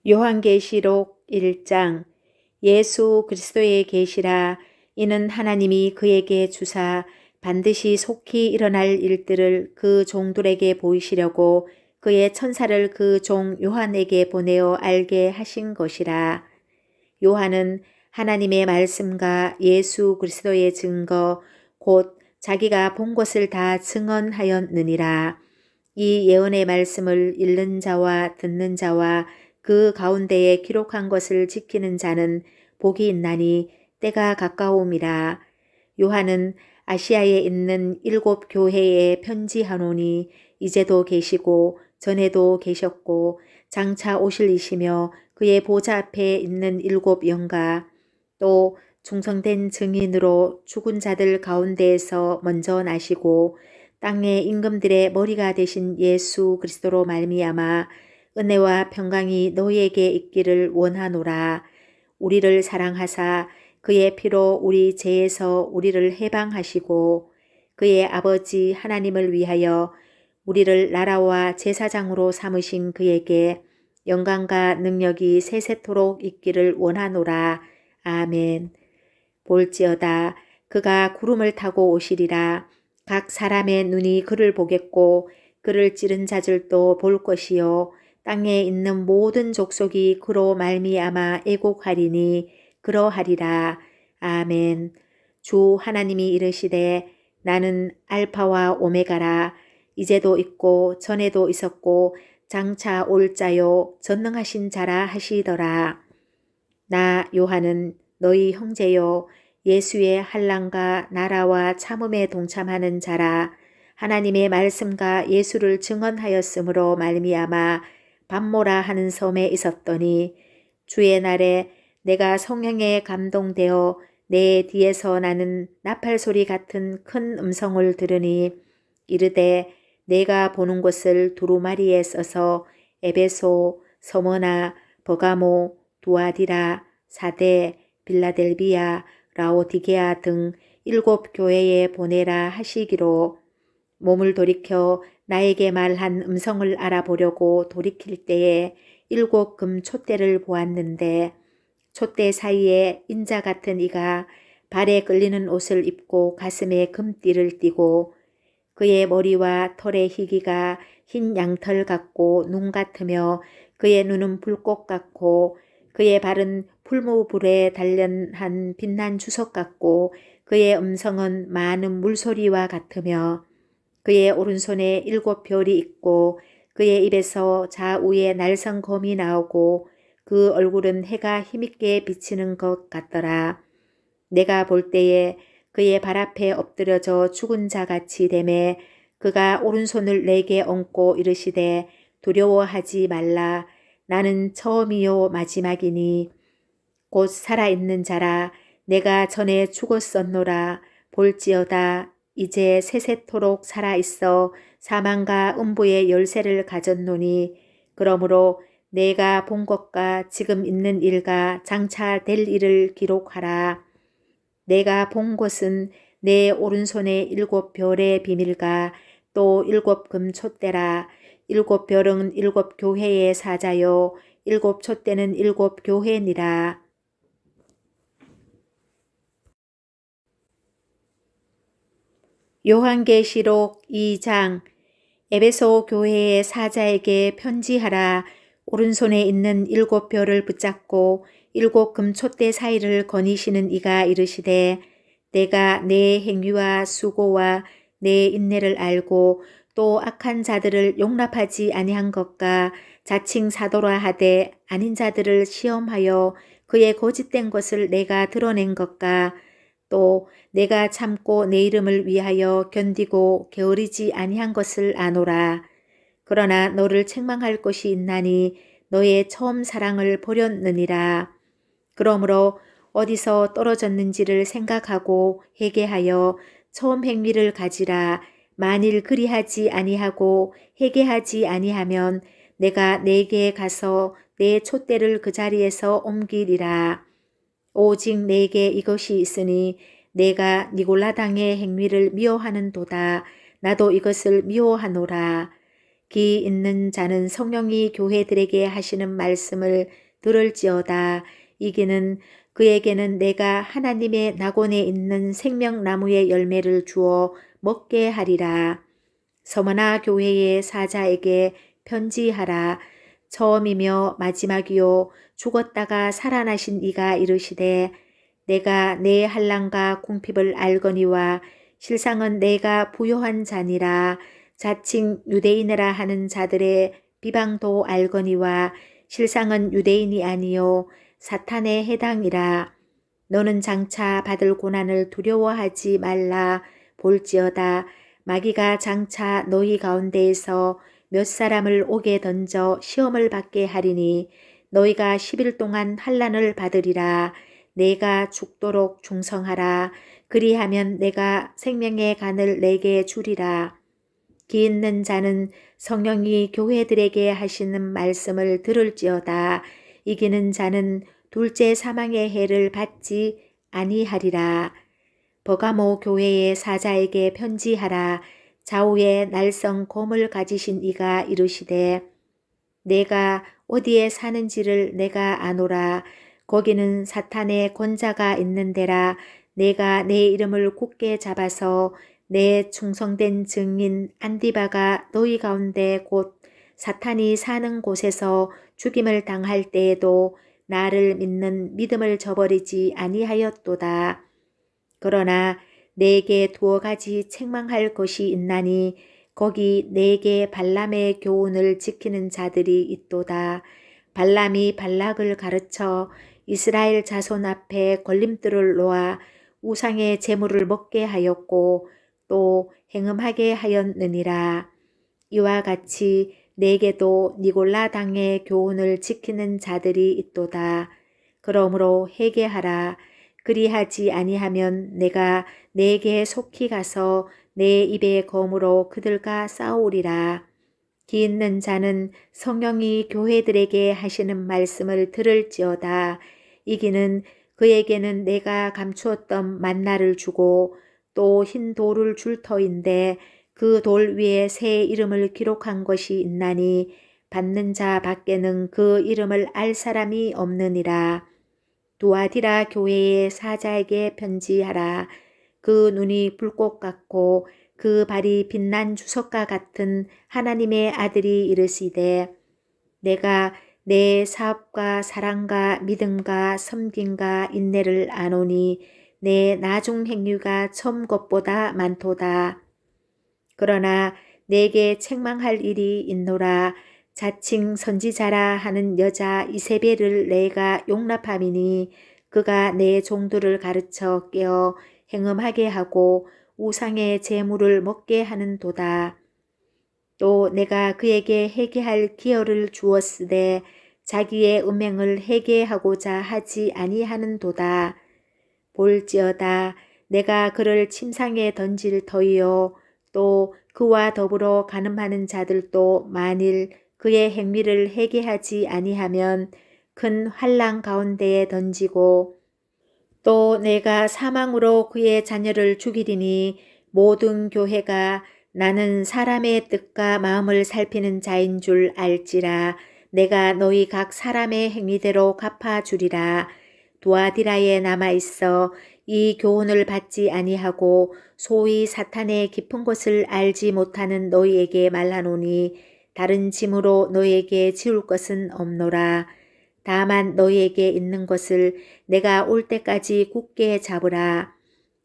요한계시록 1장. 예수 그리스도의 계시라. 이는 하나님이 그에게 주사 반드시 속히 일어날 일들을 그 종들에게 보이시려고 그의 천사를 그 종 요한에게 보내어 알게 하신 것이라. 요한은 하나님의 말씀과 예수 그리스도의 증거 곧 자기가 본 것을 다 증언하였느니라. 이 예언의 말씀을 읽는 자와 듣는 자와 그 가운데에 기록한 것을 지키는 자는 복이 있나니 때가 가까움이라. 요한은 아시아에 있는 7 교회에 편지하노니 이제도 계시고 전에도 계셨고 장차 오실 이시며 그의 보좌 앞에 있는 7 영가 또 충성된 증인으로 죽은 자들 가운데에서 먼저 나시고 땅의 임금들의 머리가 되신 예수 그리스도로 말미암아 은혜와 평강이 너희에게 있기를 원하노라. 우리를 사랑하사 그의 피로 우리 죄에서 우리를 해방하시고 그의 아버지 하나님을 위하여 우리를 나라와 제사장으로 삼으신 그에게 영광과 능력이 세세토록 있기를 원하노라. 아멘. 볼지어다 그가 구름을 타고 오시리라. 각 사람의 눈이 그를 보겠고 그를 찌른 자들도 볼 것이요 땅에 있는 모든 족속이 그로 말미암아 애곡하리니 그러하리라. 아멘. 주 하나님이 이르시되 나는 알파와 오메가라. 이제도 있고 전에도 있었고 장차 올 자요 전능하신 자라 하시더라. 나 요한은 너희 형제요 예수의 환난과 나라와 참음에 동참하는 자라. 하나님의 말씀과 예수를 증언하였으므로 말미암아 밤모라 하는 섬에 있었더니 주의 날에 내가 성령에 감동되어 내 뒤에서 나는 나팔 소리 같은 큰 음성을 들으니 이르되 내가 보는 곳을 두루마리에 써서 에베소, 서머나, 버가모, 두아디라, 사데, 빌라델비아, 라오디게아 등 7 교회에 보내라 하시기로 몸을 돌이켜 나에게 말한 음성을 알아보려고 돌이킬 때에 7 금 촛대를 보았는데 촛대 사이에 인자 같은 이가 발에 끌리는 옷을 입고 가슴에 금띠를 띠고 그의 머리와 털의 희기가 흰 양털 같고 눈 같으며 그의 눈은 불꽃 같고 그의 발은 풀무불에 단련한 빛난 주석 같고 그의 음성은 많은 물소리와 같으며 그의 오른손에 7 별이 있고 그의 입에서 좌우에 날선 검이 나오고 그 얼굴은 해가 힘있게 비치는 것 같더라. 내가 볼 때에 그의 발 앞에 엎드려져 죽은 자같이 되매 그가 오른손을 내게 얹고 이르시되 두려워하지 말라. 나는 처음이요 마지막이니 곧 살아있는 자라. 내가 전에 죽었었노라. 볼지어다 이제 세세토록 살아있어 사망과 음부의 열쇠를 가졌노니 그러므로 내가 본 것과 지금 있는 일과 장차 될 일을 기록하라. 내가 본 것은 내 오른손에 7 별의 비밀과 또 7 금 촛대라. 7 별은 7 교회의 사자요 7 촛대는 7 교회니라. 요한계시록 2장. 에베소 교회의 사자에게 편지하라. 오른손에 있는 7 별을 붙잡고 7 금촛대 사이를 거니시는 이가 이르시되 내가 내 행위와 수고와 내 인내를 알고 또 악한 자들을 용납하지 아니한 것과 자칭 사도라 하되 아닌 자들을 시험하여 그의 거짓된 것을 내가 드러낸 것과 또 내가 참고 내 이름을 위하여 견디고 게으르지 아니한 것을 아노라. 그러나 너를 책망할 것이 있나니 너의 처음 사랑을 버렸느니라. 그러므로 어디서 떨어졌는지를 생각하고 회개하여 처음 행위를 가지라. 만일 그리하지 아니하고 회개하지 아니하면 내가 내게 가서 내 촛대를 그 자리에서 옮기리라. 오직 내게 이것이 있으니 내가 니골라당의 행위를 미워하는도다. 나도 이것을 미워하노라. 귀 있는 자는 성령이 교회들에게 하시는 말씀을 들을지어다. 이기는 그에게는 내가 하나님의 낙원에 있는 생명나무의 열매를 주어 먹게 하리라. 서머나 교회의 사자에게 편지하라. 처음이며 마지막이요 죽었다가 살아나신 이가 이르시되 내가 내 한량과 궁핍을 알거니와 실상은 내가 부요한 자니라. 자칭 유대인이라 하는 자들의 비방도 알거니와 실상은 유대인이 아니요 사탄에 해당이라. 너는 장차 받을 고난을 두려워하지 말라. 볼지어다 마귀가 장차 너희 가운데에서 몇 사람을 옥에 던져 시험을 받게 하리니 너희가 10일 동안 환난을 받으리라. 내가 죽도록 충성하라. 그리하면 내가 생명의 간을 내게 주리라. 귀 있는 자는 성령이 교회들에게 하시는 말씀을 들을지어다. 이기는 자는 둘째 사망의 해를 받지 아니하리라. 버가모 교회의 사자에게 편지하라. 좌우에 날성 곰을 가지신 이가 이르시되 내가 어디에 사는지를 내가 아노라. 거기는 사탄의 권자가 있는 데라. 내가 내 이름을 굳게 잡아서 내 충성된 증인 안디바가 너희 가운데 곧 사탄이 사는 곳에서 죽임을 당할 때에도 나를 믿는 믿음을 저버리지 아니하였도다. 그러나 내게 두어 가지 책망할 것이 있나니 거기 내게 발람의 교훈을 지키는 자들이 있도다. 발람이 발락을 가르쳐 이스라엘 자손 앞에 걸림돌을 놓아 우상의 제물을 먹게 하였고 또 행음하게 하였느니라. 이와 같이 내게도 니골라 당의 교훈을 지키는 자들이 있도다. 그러므로 회개하라. 그리하지 아니하면 내가 내게 속히 가서 내 입의 검으로 그들과 싸우리라. 귀 있는 자는 성령이 교회들에게 하시는 말씀을 들을지어다. 이기는 그에게는 내가 감추었던 만나를 주고 또 흰 돌을 줄 터인데 그 돌 위에 새 이름을 기록한 것이 있나니 받는 자 밖에는 그 이름을 알 사람이 없느니라. 두아디라 교회의 사자에게 편지하라. 그 눈이 불꽃 같고 그 발이 빛난 주석과 같은 하나님의 아들이 이르시되 내가 내 사업과 사랑과 믿음과 섬김과 인내를 아노니 내 나중 행위가 처음 것보다 많도다. 그러나 내게 책망할 일이 있노라. 자칭 선지자라 하는 여자 이세벨을 내가 용납함이니 그가 내 종들을 가르쳐 깨어 행음하게 하고 우상의 제물을 먹게 하는 도다. 또 내가 그에게 회개할 기회를 주었으되 자기의 음행을 회개하고자 하지 아니하는 도다. 볼지어다 내가 그를 침상에 던질 터이요 또 그와 더불어 간음하는 자들도 만일 그의 행위를 회개하지 아니하면 큰 환난 가운데에 던지고 또 내가 사망으로 그의 자녀를 죽이리니 모든 교회가 나는 사람의 뜻과 마음을 살피는 자인 줄 알지라. 내가 너희 각 사람의 행위대로 갚아주리라. 두아디라에 남아있어 이 교훈을 받지 아니하고 소위 사탄의 깊은 곳을 알지 못하는 너희에게 말하노니 다른 짐으로 너희에게 지울 것은 없노라. 다만 너희에게 있는 것을 내가 올 때까지 굳게 잡으라.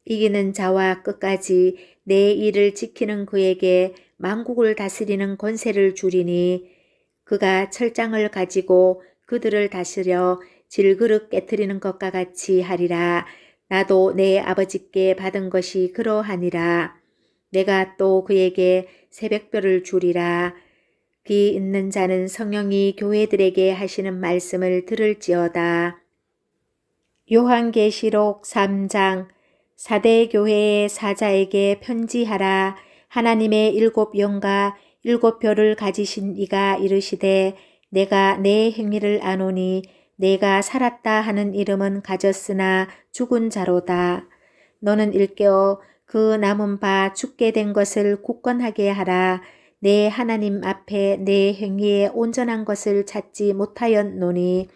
이기는 자와 끝까지 내 일을 지키는 그에게 만국을 다스리는 권세를 주리니 그가 철장을 가지고 그들을 다스려 질그릇 깨트리는 것과 같이 하리라. 나도 내 아버지께 받은 것이 그러하니라. 내가 또 그에게 새벽별을 주리라. 귀 있는 자는 성령이 교회들에게 하시는 말씀을 들을지어다. 요한계시록 3장. 사대 교회의 사자에게 편지하라. 하나님의 7 영과 7 별을 가지신 이가 이르시되 내가 내 행위를 아노니 내가 살았다 하는 이름은 가졌으나 죽은 자로다. 너는 일깨어 그 남은 바 죽게 된 것을 굳건하게 하라. 내 하나님 앞에 내 행위에 온전한 것을 찾지 못하였노니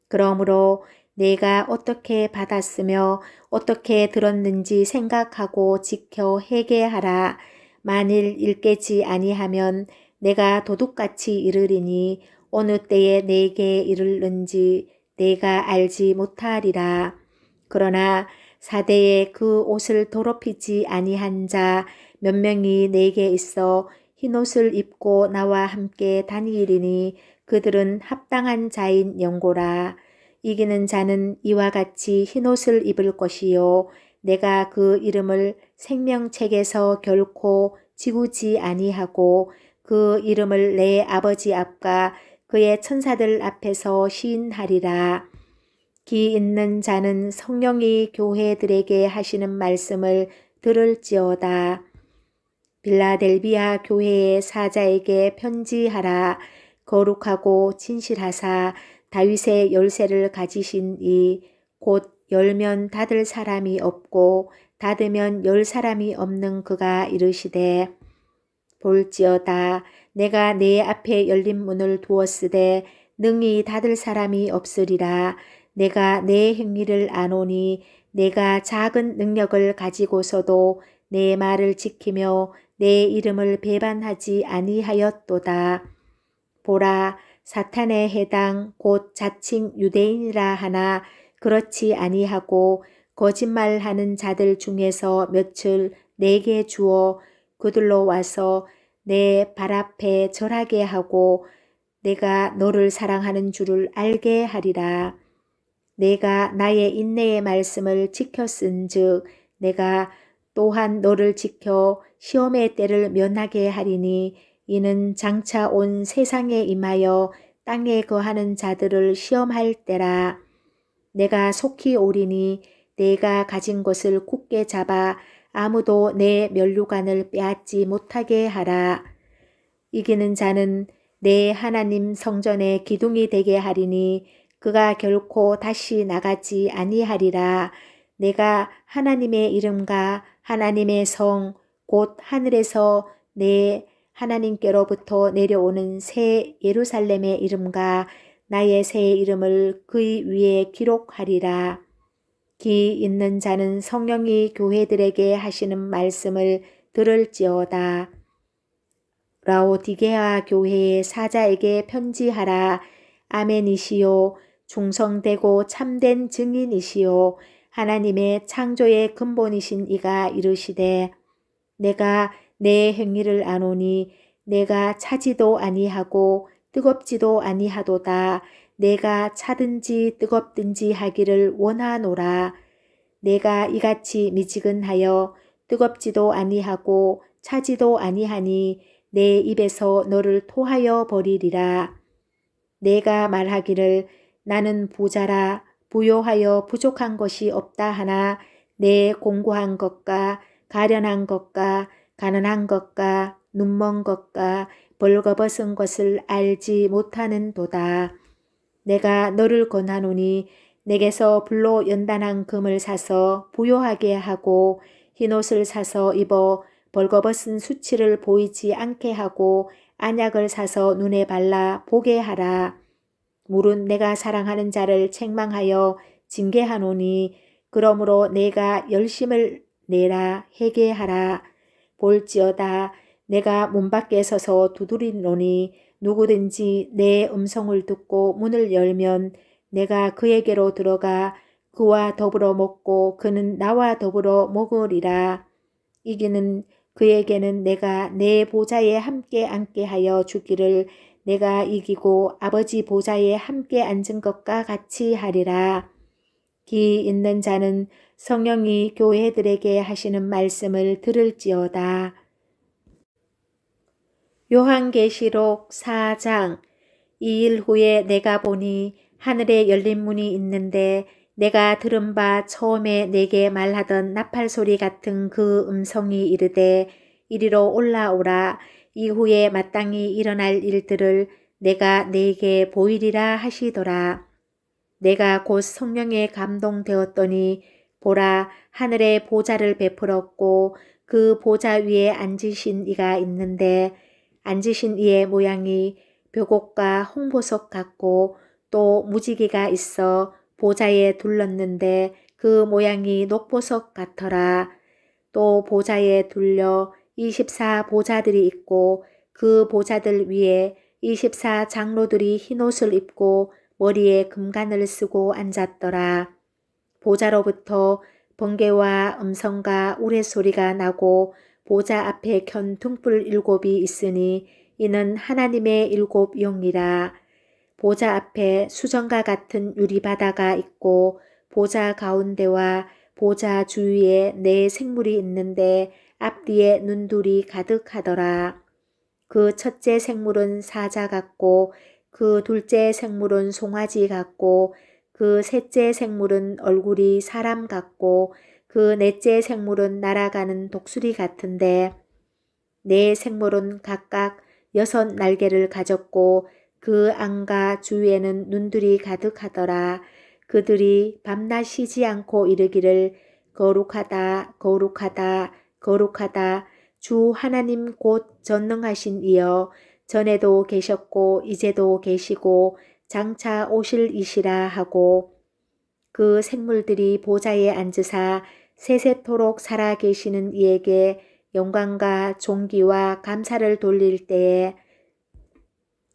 그러므로 내가 어떻게 받았으며 어떻게 들었는지 생각하고 지켜 회개하라. 만일 일깨지 아니하면 내가 도둑같이 이르리니 어느 때에 내게 이르는지 내가 알지 못하리라. 그러나 사대에 그 옷을 더럽히지 아니한 자 몇 명이 내게 있어 흰옷을 입고 나와 함께 다니리니 그들은 합당한 자인 영고라. 이기는 자는 이와 같이 흰옷을 입을 것이요 내가 그 이름을 생명책에서 결코 지우지 아니하고 그 이름을 내 아버지 앞과 그의 천사들 앞에서 시인하리라. 기 있는 자는 성령이 교회들에게 하시는 말씀을 들을지어다. 빌라델비아 교회의 사자에게 편지하라. 거룩하고 진실하사 다윗의 열쇠를 가지신 이 곧 열면 닫을 사람이 없고 닫으면 열 사람이 없는 그가 이르시되 볼지어다 내가 내 앞에 열린 문을 두었으되 능히 닫을 사람이 없으리라. 내가 내 행위를 아노니 내가 작은 능력을 가지고서도 내 말을 지키며 내 이름을 배반하지 아니하였도다. 보라 사탄의 해당 곧 자칭 유대인이라 하나 그렇지 아니하고 거짓말하는 자들 중에서 몇을 내게 주어 그들로 와서 내 발 앞에 절하게 하고 내가 너를 사랑하는 줄을 알게 하리라. 내가 나의 인내의 말씀을 지켰은즉 내가 또한 너를 지켜 시험의 때를 면하게 하리니 이는 장차 온 세상에 임하여 땅에 거하는 자들을 시험할 때라. 내가 속히 오리니 내가 가진 것을 굳게 잡아 아무도 내 면류관을 빼앗지 못하게 하라. 이기는 자는 내 하나님 성전의 기둥이 되게 하리니 그가 결코 다시 나가지 아니하리라. 내가 하나님의 이름과 하나님의 성 곧 하늘에서 내 하나님께로부터 내려오는 새 예루살렘의 이름과 나의 새 이름을 그의 위에 기록하리라. 기 있는 자는 성령이 교회들에게 하시는 말씀을 들을지어다. 라오디게아 교회의 사자에게 편지하라. 아멘이시요 충성되고 참된 증인이시요 하나님의 창조의 근본이신 이가 이르시되 내가 내 행위를 아노니 내가 차지도 아니하고 뜨겁지도 아니하도다. 내가 차든지 뜨겁든지 하기를 원하노라. 내가 이같이 미지근하여 뜨겁지도 아니하고 차지도 아니하니 내 입에서 너를 토하여 버리리라. 내가 말하기를 나는 부자라 부요하여 부족한 것이 없다 하나 내 공고한 것과 가련한 것과 가난한 것과 눈먼 것과 벌거벗은 것을 알지 못하는 도다. 내가 너를 권하노니 내게서 불로 연단한 금을 사서 부요하게 하고 흰옷을 사서 입어 벌거벗은 수치를 보이지 않게 하고 안약을 사서 눈에 발라 보게 하라. 물은 내가 사랑하는 자를 책망하여 징계하노니 그러므로 내가 열심을 내라 회개하라. 볼지어다 내가 문 밖에 서서 두드리노니 누구든지 내 음성을 듣고 문을 열면 내가 그에게로 들어가 그와 더불어 먹고 그는 나와 더불어 먹으리라. 이기는 그에게는 내가 내 보좌에 함께 앉게 하여 주기를 내가 이기고 아버지 보좌에 함께 앉은 것과 같이 하리라. 기 있는 자는 성령이 교회들에게 하시는 말씀을 들을지어다. 요한계시록 4장. 이 일 후에 내가 보니 하늘에 열린 문이 있는데 내가 들은 바 처음에 내게 말하던 나팔 소리 같은 그 음성이 이르되 이리로 올라오라. 이후에 마땅히 일어날 일들을 내가 네게 보이리라 하시더라. 내가 곧 성령에 감동되었더니 보라 하늘에 보좌를 베풀었고 그 보좌 위에 앉으신 이가 있는데 앉으신 이의 모양이 벽옥과 홍보석 같고 또 무지개가 있어 보좌에 둘렀는데 그 모양이 녹보석 같더라. 또 보좌에 둘려 24 보좌들이 있고 그 보좌들 위에 24 장로들이 흰옷을 입고 머리에 금관을 쓰고 앉았더라. 보좌로부터 번개와 음성과 우레소리가 나고 보좌 앞에 켠 등불 7이 있으니 이는 하나님의 7 영이라. 보좌 앞에 수정과 같은 유리바다가 있고 보좌 가운데와 보좌 주위에 4 생물이 있는데 앞뒤에 눈둘이 가득하더라. 그 첫째 생물은 사자 같고 그 둘째 생물은 송아지 같고 그 셋째 생물은 얼굴이 사람 같고 그 넷째 생물은 날아가는 독수리 같은데 4 생물은 각각 6 날개를 가졌고 그 안과 주위에는 눈들이 가득하더라. 그들이 밤낮 쉬지 않고 이르기를 거룩하다 거룩하다 거룩하다 주 하나님 곧 전능하신 이여 전에도 계셨고 이제도 계시고 장차 오실 이시라 하고 그 생물들이 보좌에 앉으사 세세토록 살아 계시는 이에게 영광과 존귀와 감사를 돌릴 때에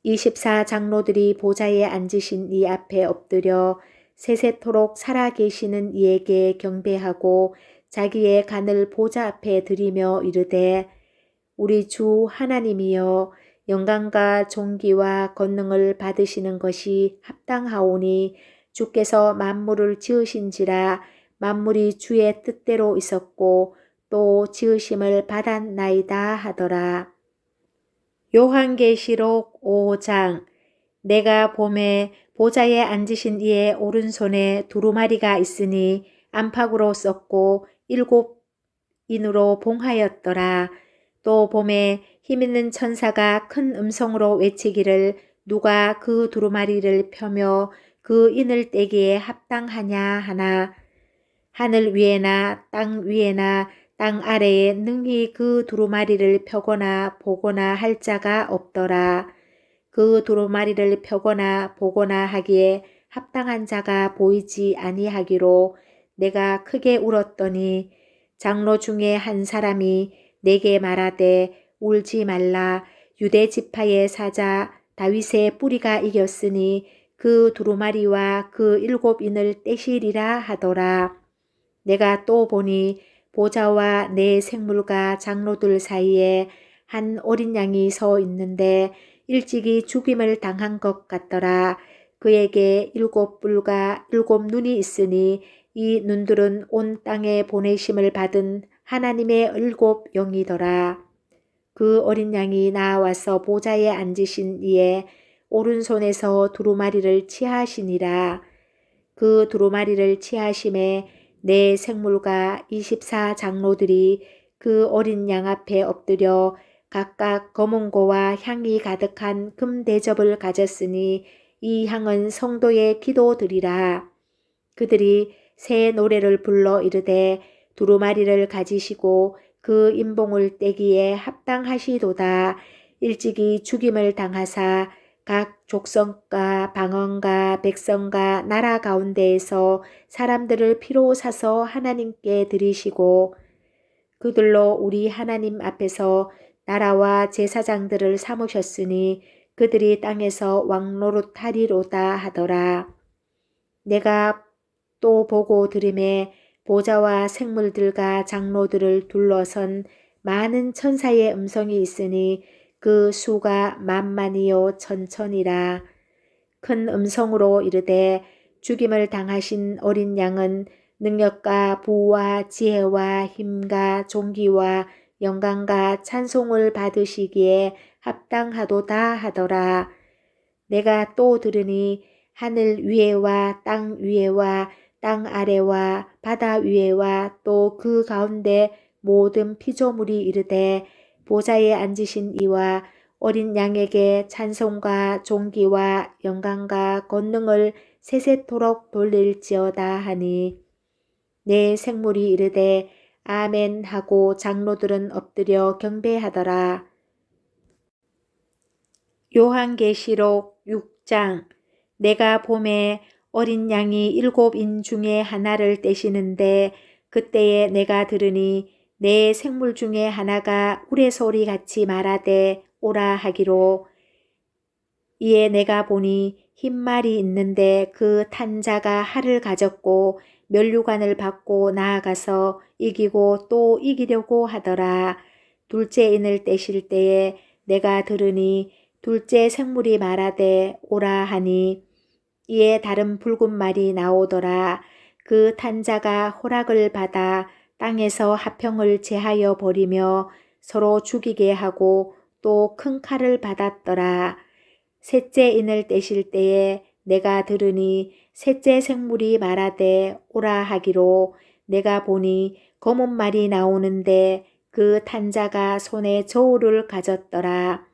24 장로들이 보좌에 앉으신 이 앞에 엎드려 세세토록 살아 계시는 이에게 경배하고 자기의 간을 보좌 앞에 드리며 이르되 우리 주 하나님이여 영광과 존귀와 권능을 받으시는 것이 합당하오니 주께서 만물을 지으신지라 만물이 주의 뜻대로 있었고 또 지으심을 받았나이다 하더라. 요한계시록 5장. 내가 봄에 보좌에 앉으신 이의 오른손에 두루마리가 있으니 안팎으로 썼고 7인으로 봉하였더라. 또 봄에 힘있는 천사가 큰 음성으로 외치기를 누가 그 두루마리를 펴며 그 인을 떼기에 합당하냐 하나 하늘 위에나 땅 위에나 땅 아래에 능히 그 두루마리를 펴거나 보거나 할 자가 없더라. 그 두루마리를 펴거나 보거나 하기에 합당한 자가 보이지 아니하기로 내가 크게 울었더니 장로 중에 한 사람이 내게 말하되 울지 말라 유대 지파의 사자 다윗의 뿌리가 이겼으니 그 두루마리와 그 7인을 떼시리라 하더라. 내가 또 보니 보좌와 4 생물과 장로들 사이에 한 어린 양이 서 있는데 일찍이 죽임을 당한 것 같더라. 그에게 7 뿔과 7 눈이 있으니 이 눈들은 온 땅에 보내심을 받은 하나님의 7 영이더라. 그 어린 양이 나와서 보좌에 앉으신 이의 오른손에서 두루마리를 취하시니라. 그 두루마리를 취하심에 4 생물과 24 장로들이 그 어린 양 앞에 엎드려 각각 검은고와 향이 가득한 금 대접을 가졌으니 이 향은 성도의 기도드리라. 그들이 새 노래를 불러 이르되 두루마리를 가지시고 그 인봉을 떼기에 합당하시도다. 일찍이 죽임을 당하사 각 족속과 방언과 백성과 나라 가운데에서 사람들을 피로 사서 하나님께 드리시고 그들로 우리 하나님 앞에서 나라와 제사장들을 삼으셨으니 그들이 땅에서 왕노릇하리로다 하더라. 내가 또 보고 들음에 보좌와 생물들과 장로들을 둘러선 많은 천사의 음성이 있으니 그 수가 만만이요 천천이라. 큰 음성으로 이르되 죽임을 당하신 어린 양은 능력과 부와 지혜와 힘과 존귀와 영광과 찬송을 받으시기에 합당하도다 하더라. 내가 또 들으니 하늘 위에와 땅 위에와 땅 아래와 바다 위에와 또 그 가운데 모든 피조물이 이르되 보좌에 앉으신 이와 어린 양에게 찬송과 존귀와 영광과 권능을 세세토록 돌릴지어다 하니 내 생물이 이르되 아멘 하고 장로들은 엎드려 경배하더라. 요한계시록 6장. 내가 봄에 어린 양이 7인 중에 하나를 떼시는데 그때에 내가 들으니 내 생물 중에 하나가 우레소리 같이 말하되 오라 하기로. 이에 내가 보니 흰 말이 있는데 그 탄 자가 활을 가졌고 면류관을 받고 나아가서 이기고 또 이기려고 하더라. 둘째 인을 떼실 때에 내가 들으니 둘째 생물이 말하되 오라 하니 이에 다른 붉은 말이 나오더라. 그 탄 자가 허락을 받아 땅에서 화평을 제하여 버리며 서로 죽이게 하고 또 큰 칼을 받았더라. 셋째 인을 떼실 때에 내가 들으니 셋째 생물이 말하되 오라 하기로. 내가 보니 검은 말이 나오는데 그 탄 자가 손에 저울을 가졌더라.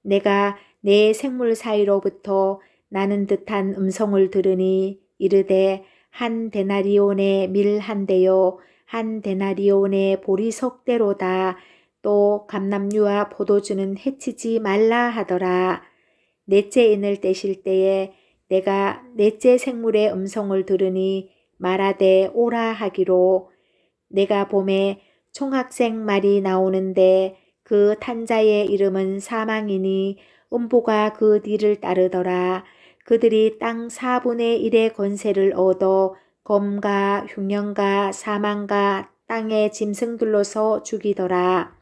내가 내 생물 사이로부터 나는 듯한 음성을 들으니 이르되 한 데나리온의 밀 한 대요 한 데나리온의 보리석대로다. 또 감람류와 포도주는 해치지 말라 하더라. 넷째 인을 떼실 때에 내가 넷째 생물의 음성을 들으니 말하되 오라 하기로. 내가 봄에 총학생 말이 나오는데 그 탄자의 이름은 사망이니 음보가 그 뒤를 따르더라. 그들이 땅 4분의 1의 권세를 얻어 검과 흉년과 사망과 땅의 짐승들로서 죽이더라.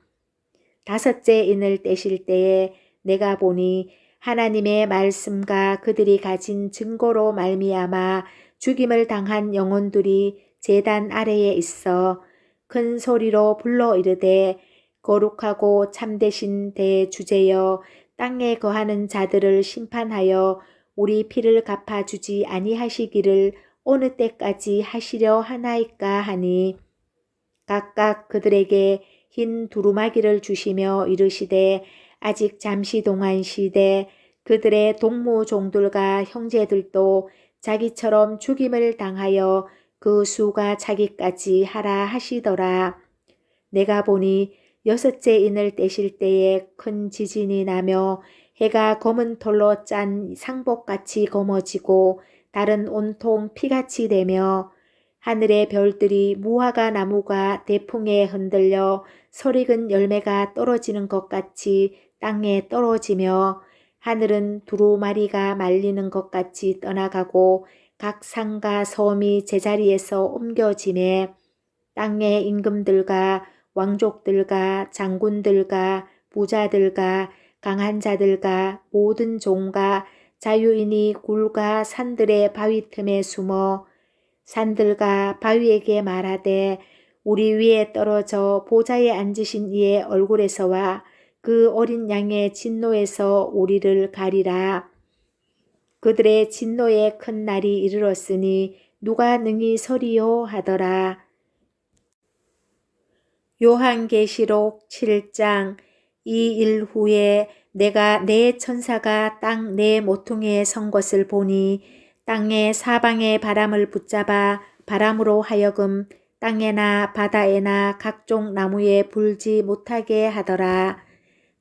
다섯째 인을 떼실 때에 내가 보니 하나님의 말씀과 그들이 가진 증거로 말미암아 죽임을 당한 영혼들이 제단 아래에 있어 큰 소리로 불러 이르되 거룩하고 참되신 대주제여 땅에 거하는 자들을 심판하여 우리 피를 갚아주지 아니하시기를 어느 때까지 하시려 하나이까 하니 각각 그들에게 흰 두루마기를 주시며 이르시되 아직 잠시 동안 쉬되 그들의 동무종들과 형제들도 자기처럼 죽임을 당하여 그 수가 차기까지 하라 하시더라. 내가 보니 여섯째 인을 떼실 때에 큰 지진이 나며 해가 검은 털로 짠 상복같이 검어지고 달은 온통 피같이 되며 하늘의 별들이 무화과 나무가 대풍에 흔들려 설익은 열매가 떨어지는 것 같이 땅에 떨어지며 하늘은 두루마리가 말리는 것 같이 떠나가고 각 산과 섬이 제자리에서 옮겨지매 땅의 임금들과 왕족들과 장군들과 부자들과 강한 자들과 모든 종과 자유인이 굴과 산들의 바위 틈에 숨어 산들과 바위에게 말하되 우리 위에 떨어져 보좌에 앉으신 이의 얼굴에서와 그 어린 양의 진노에서 우리를 가리라. 그들의 진노의 큰 날이 이르렀으니 누가 능히 서리요 하더라. 요한계시록 7장. 이 일 후에 내가 네 천사가 땅 네 모퉁이에 선 것을 보니 땅의 사방의 바람을 붙잡아 바람으로 하여금 땅에나 바다에나 각종 나무에 불지 못하게 하더라.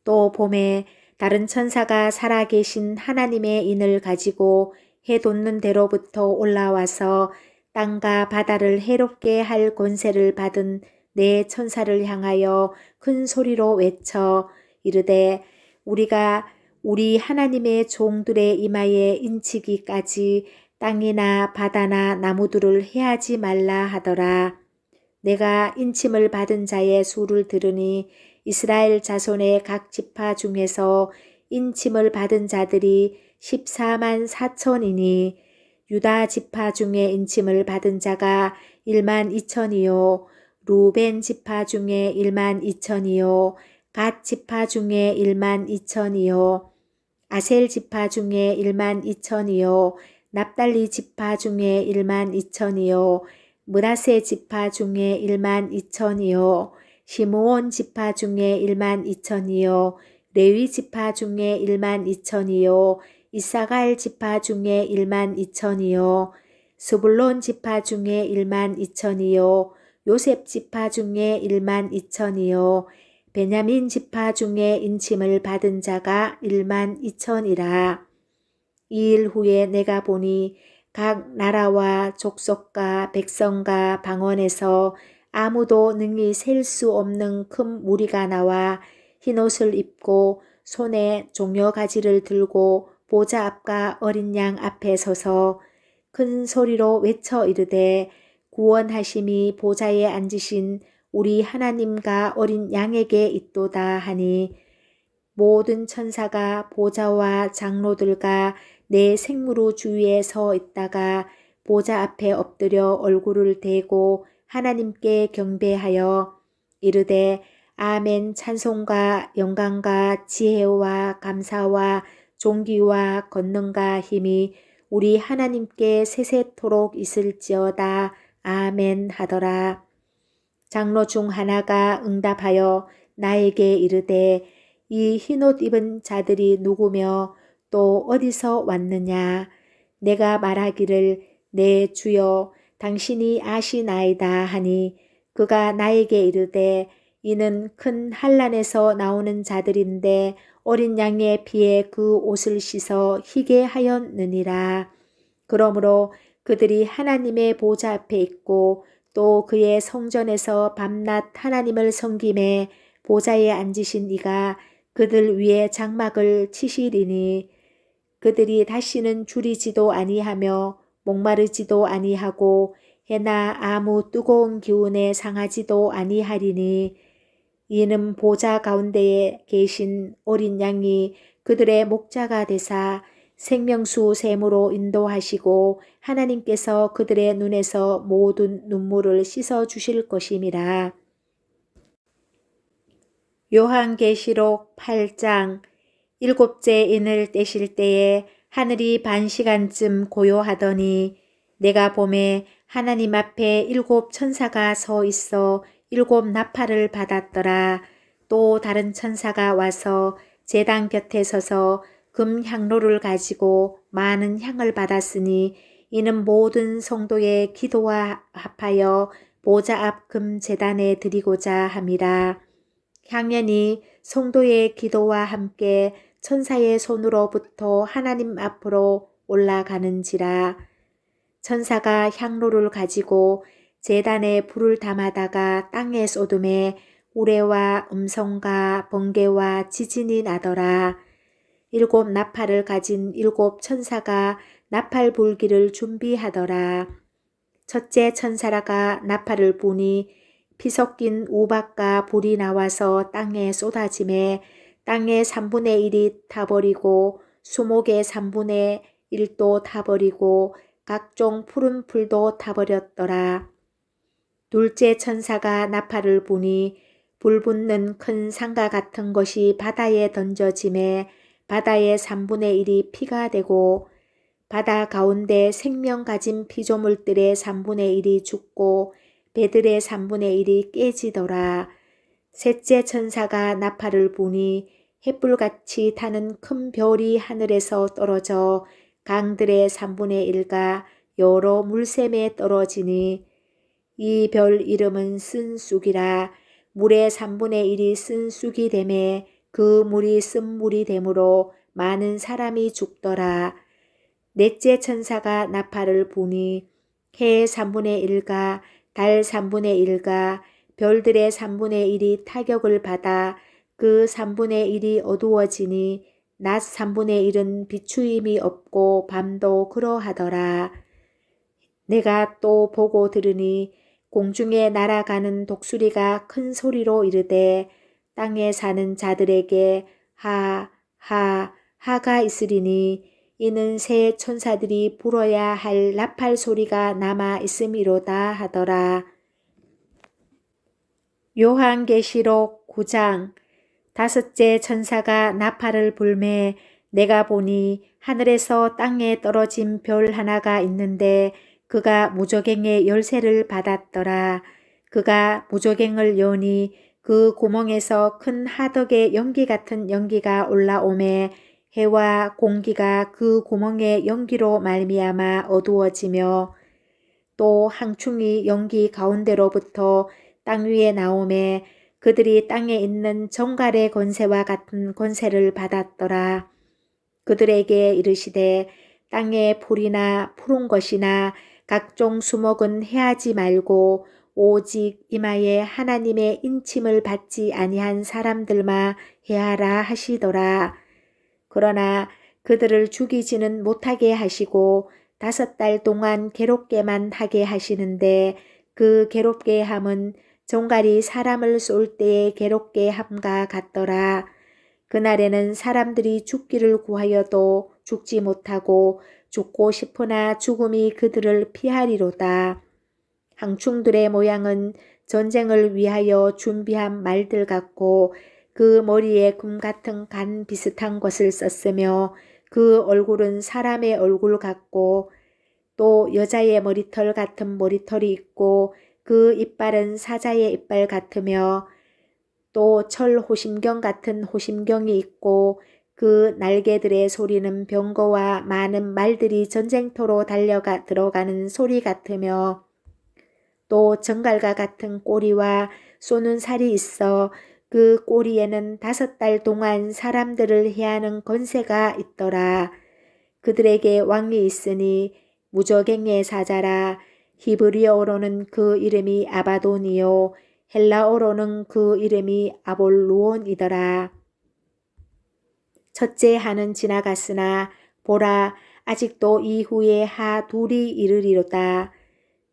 또 봄에 다른 천사가 살아계신 하나님의 인을 가지고 해 돋는 데로부터 올라와서 땅과 바다를 해롭게 할 권세를 받은 네 천사를 향하여 큰 소리로 외쳐 이르되 우리가 우리 하나님의 종들의 이마에 인치기까지 땅이나 바다나 나무들을 해하지 말라 하더라. 내가 인침을 받은 자의 수를 들으니 이스라엘 자손의 각 지파 중에서 인침을 받은 자들이 14만 4천이니 유다 지파 중에 인침을 받은 자가 1만 2천이요 루벤 지파 중에 1만 2천이요 갓 지파 중에 1만 2천이요 아셀 지파 중에 1만 2천이요 납달리 지파 중에 1만 2천이요 므낫세 지파 중에 1만 2천이요 시므온 지파 중에 1만 2천이요 레위 지파 중에 1만 2천이요 이사갈 지파 중에 1만 2천이요 스불론 지파 중에 1만 2천이요 요셉 지파 중에 1만 2천이요 베냐민 지파 중에 인침을 받은 자가 12,000이라. 이 일 후에 내가 보니 각 나라와 족속과 백성과 방언에서 아무도 능히 셀 수 없는 큰 무리가 나와 흰옷을 입고 손에 종려가지를 들고 보좌 앞과 어린 양 앞에 서서 큰 소리로 외쳐 이르되 구원하심이 보좌에 앉으신 우리 하나님과 어린 양에게 있도다 하니 모든 천사가 보좌와 장로들과 내 생무루 주위에 서 있다가 보좌 앞에 엎드려 얼굴을 대고 하나님께 경배하여 이르되 아멘. 찬송과 영광과 지혜와 감사와 존귀와 권능과 힘이 우리 하나님께 세세토록 있을지어다. 아멘 하더라. 장로 중 하나가 응답하여 나에게 이르되 이 흰옷 입은 자들이 누구며 또 어디서 왔느냐. 내가 말하기를 내 주여 당신이 아시나이다 하니 그가 나에게 이르되 이는 큰 환난에서 나오는 자들인데 어린 양의 피에 그 옷을 씻어 희게 하였느니라. 그러므로 그들이 하나님의 보좌 앞에 있고 또 그의 성전에서 밤낮 하나님을 섬김에 보좌에 앉으신 이가 그들 위에 장막을 치시리니 그들이 다시는 줄이지도 아니하며 목마르지도 아니하고 해나 아무 뜨거운 기운에 상하지도 아니하리니 이는 보좌 가운데에 계신 어린 양이 그들의 목자가 되사 생명수 샘으로 인도하시고 하나님께서 그들의 눈에서 모든 눈물을 씻어 주실 것임이라. 요한계시록 8장. 일곱째 인을 떼실 때에 하늘이 반시간쯤 고요하더니 내가 보매 하나님 앞에 7 천사가 서 있어 7 나팔을 받았더라. 또 다른 천사가 와서 제단 곁에 서서 금 향로를 가지고 많은 향을 받았으니 이는 모든 성도의 기도와 합하여 보좌 앞 금 제단에 드리고자 함이라. 향연이 성도의 기도와 함께 천사의 손으로부터 하나님 앞으로 올라가는지라. 천사가 향로를 가지고 제단에 불을 담아다가 땅에 쏟음에 우레와 음성과 번개와 지진이 나더라. 7 나팔을 가진 7 천사가 나팔 불기를 준비하더라. 첫째 천사가 나팔을 부니 피 섞인 우박과 불이 나와서 땅에 쏟아짐에 땅의 3분의 1이 타버리고 수목의 3분의 1도 타버리고 각종 푸른 풀도 타버렸더라. 둘째 천사가 나팔을 부니 불 붙는 큰 상가 같은 것이 바다에 던져짐에 바다의 3분의 1이 피가 되고 바다 가운데 생명 가진 피조물들의 3분의 1이 죽고 배들의 3분의 1이 깨지더라. 셋째 천사가 나팔을 부니 햇불같이 타는 큰 별이 하늘에서 떨어져 강들의 3분의 1가 여러 물샘에 떨어지니 이 별 이름은 쓴 쑥이라. 물의 3분의 1이 쓴 쑥이 되매 그 물이 쓴 물이 되므로 많은 사람이 죽더라. 넷째 천사가 나팔을 부니 해의 3분의 1가 달 3분의 1가 별들의 3분의 1이 타격을 받아 그 3분의 1이 어두워지니 낮 3분의 1은 비추임이 없고 밤도 그러하더라. 내가 또 보고 들으니 공중에 날아가는 독수리가 큰 소리로 이르되 땅에 사는 자들에게 하가 있으리니 이는 새 천사들이 불어야 할 나팔 소리가 남아 있음이로다 하더라. 요한계시록 9장. 다섯째 천사가 나팔을 불매 내가 보니 하늘에서 땅에 떨어진 별 하나가 있는데 그가 무저갱의 열쇠를 받았더라. 그가 무저갱을 여니 그 구멍에서 큰 하덕의 연기 같은 연기가 올라오매 해와 공기가 그 구멍의 연기로 말미암아 어두워지며 또 항충이 연기 가운데로부터 땅 위에 나오매 그들이 땅에 있는 정갈의 권세와 같은 권세를 받았더라. 그들에게 이르시되 땅의 풀이나 푸른 것이나 각종 수목은 해하지 말고 오직 이마에 하나님의 인침을 받지 아니한 사람들만 해하라 하시더라. 그러나 그들을 죽이지는 못하게 하시고 5달 동안 괴롭게만 하게 하시는데 그 괴롭게 함은 종갈이 사람을 쏠 때에 괴롭게 함과 같더라. 그날에는 사람들이 죽기를 구하여도 죽지 못하고 죽고 싶으나 죽음이 그들을 피하리로다. 항충들의 모양은 전쟁을 위하여 준비한 말들 같고 그 머리에 금 같은 간 비슷한 것을 썼으며 그 얼굴은 사람의 얼굴 같고 또 여자의 머리털 같은 머리털이 있고 그 이빨은 사자의 이빨 같으며 또 철 호심경 같은 호심경이 있고 그 날개들의 소리는 병거와 많은 말들이 전쟁터로 달려가 들어가는 소리 같으며 또 정갈과 같은 꼬리와 쏘는 살이 있어 그 꼬리에는 5달 동안 사람들을 해하는 권세가 있더라. 그들에게 왕이 있으니 무저갱의 사자라. 히브리어로는 그 이름이 아바돈이요 헬라어로는 그 이름이 아볼루온이더라. 첫째 하는 지나갔으나 보라 아직도 이후에 하 둘이 이르리로다.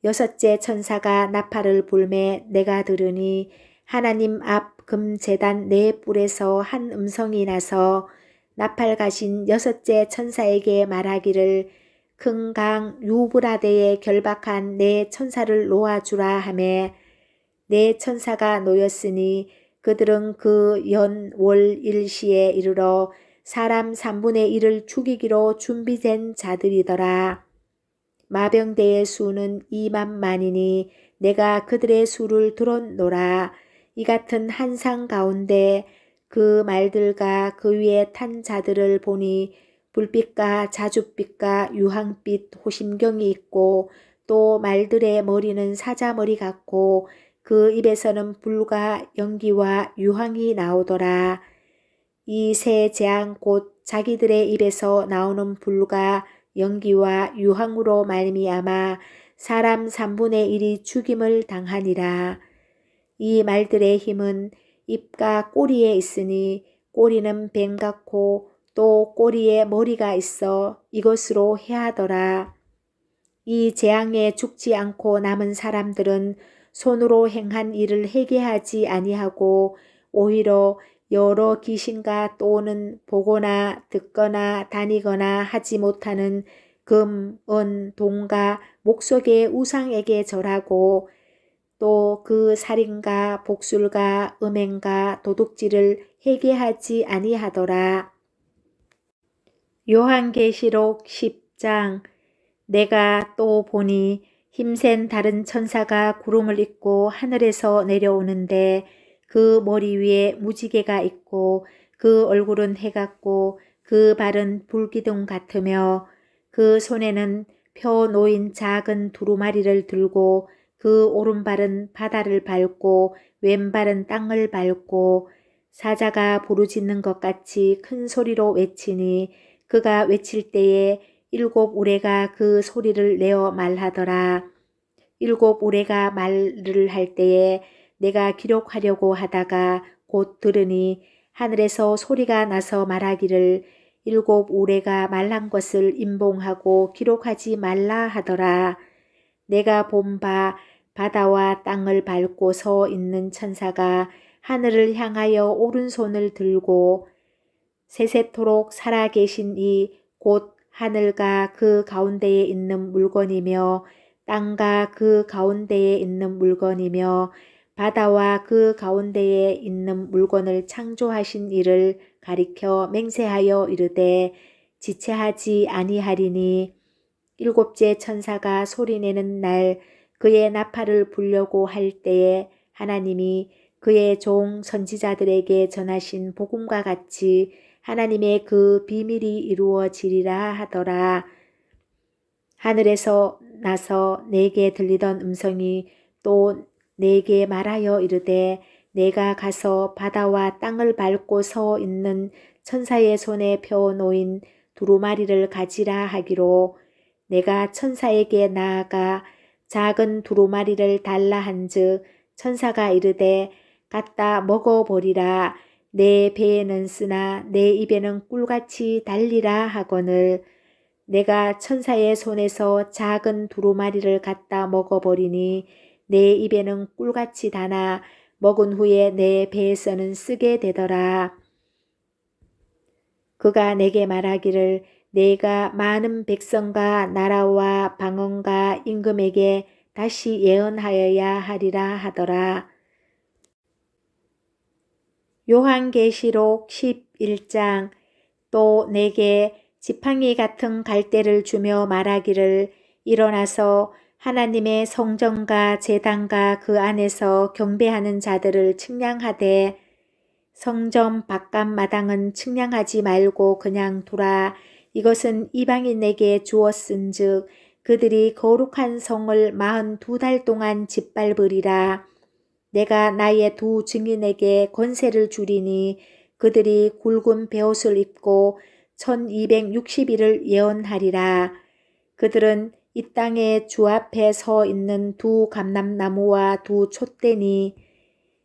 6째 천사가 나팔을 불매 내가 들으니 하나님 앞 금제단 네 뿔에서 한 음성이 나서 나팔 가신 6째 천사에게 말하기를 큰 강 유브라데에 결박한 네 천사를 놓아주라 하매 네 천사가 놓였으니 그들은 그 연 월 일시에 이르러 사람 3분의 1을 죽이기로 준비된 자들이더라. 마병대의 수는 2만만이니 내가 그들의 수를 들었노라. 이 같은 한상 가운데 그 말들과 그 위에 탄 자들을 보니 불빛과 자줏빛과 유황빛 호심경이 있고 또 말들의 머리는 사자머리 같고 그 입에서는 불과 연기와 유황이 나오더라. 이 세 재앙 곧 자기들의 입에서 나오는 불과 연기와 유황으로 말미암아 사람 3분의 1이 죽임을 당하니라. 이 말들의 힘은 입과 꼬리에 있으니 꼬리는 뱀 같고 또 꼬리에 머리가 있어 이것으로 해하더라. 이 재앙에 죽지 않고 남은 사람들은 손으로 행한 일을 회개하지 아니하고 오히려 여러 귀신과 또는 보거나 듣거나 다니거나 하지 못하는 금, 은, 동과 목석의 우상에게 절하고 또 그 살인과 복술과 음행과 도둑질을 회개하지 아니하더라. 요한계시록 10장. 내가 또 보니 힘센 다른 천사가 구름을 입고 하늘에서 내려오는데 그 머리 위에 무지개가 있고 그 얼굴은 해 같고 그 발은 불기둥 같으며 그 손에는 펴 놓인 작은 두루마리를 들고 그 오른발은 바다를 밟고 왼발은 땅을 밟고 사자가 부르짖는 것 같이 큰 소리로 외치니 그가 외칠 때에 7 우레가 그 소리를 내어 말하더라. 7 우레가 말을 할 때에 내가 기록하려고 하다가 곧 들으니 하늘에서 소리가 나서 말하기를 7 우레가 말한 것을 임봉하고 기록하지 말라 하더라. 내가 본 바 바다와 땅을 밟고 서 있는 천사가 하늘을 향하여 오른손을 들고 세세토록 살아계신 이 곧 하늘과 그 가운데에 있는 물건이며 땅과 그 가운데에 있는 물건이며 바다와 그 가운데에 있는 물건을 창조하신 이를 가리켜 맹세하여 이르되 지체하지 아니하리니 7째 천사가 소리내는 날 그의 나팔을 불려고 할 때에 하나님이 그의 종 선지자들에게 전하신 복음과 같이 하나님의 그 비밀이 이루어지리라 하더라. 하늘에서 나서 내게 들리던 음성이 또 내게 말하여 이르되 내가 가서 바다와 땅을 밟고 서 있는 천사의 손에 펴 놓인 두루마리를 가지라 하기로 내가 천사에게 나아가 작은 두루마리를 달라 한즉 천사가 이르되 갖다 먹어버리라. 내 배에는 쓰나 내 입에는 꿀같이 달리라 하거늘 내가 천사의 손에서 작은 두루마리를 갖다 먹어버리니 내 입에는 꿀같이 다나 먹은 후에 내 배에서는 쓰게 되더라. 그가 내게 말하기를 내가 많은 백성과 나라와 방언과 임금에게 다시 예언하여야 하리라 하더라. 요한계시록 11장. 또 내게 지팡이 같은 갈대를 주며 말하기를 일어나서 하나님의 성전과 제단과 그 안에서 경배하는 자들을 측량하되 성전 바깥 마당은 측량하지 말고 그냥 두라. 이것은 이방인에게 주었은즉 그들이 거룩한 성을 42달 동안 짓밟으리라. 내가 나의 두 증인에게 권세를 주리니 그들이 굵은 베옷을 입고 1260일을 예언하리라. 그들은 이 땅의 주 앞에 서 있는 두 감람나무와 두 촛대니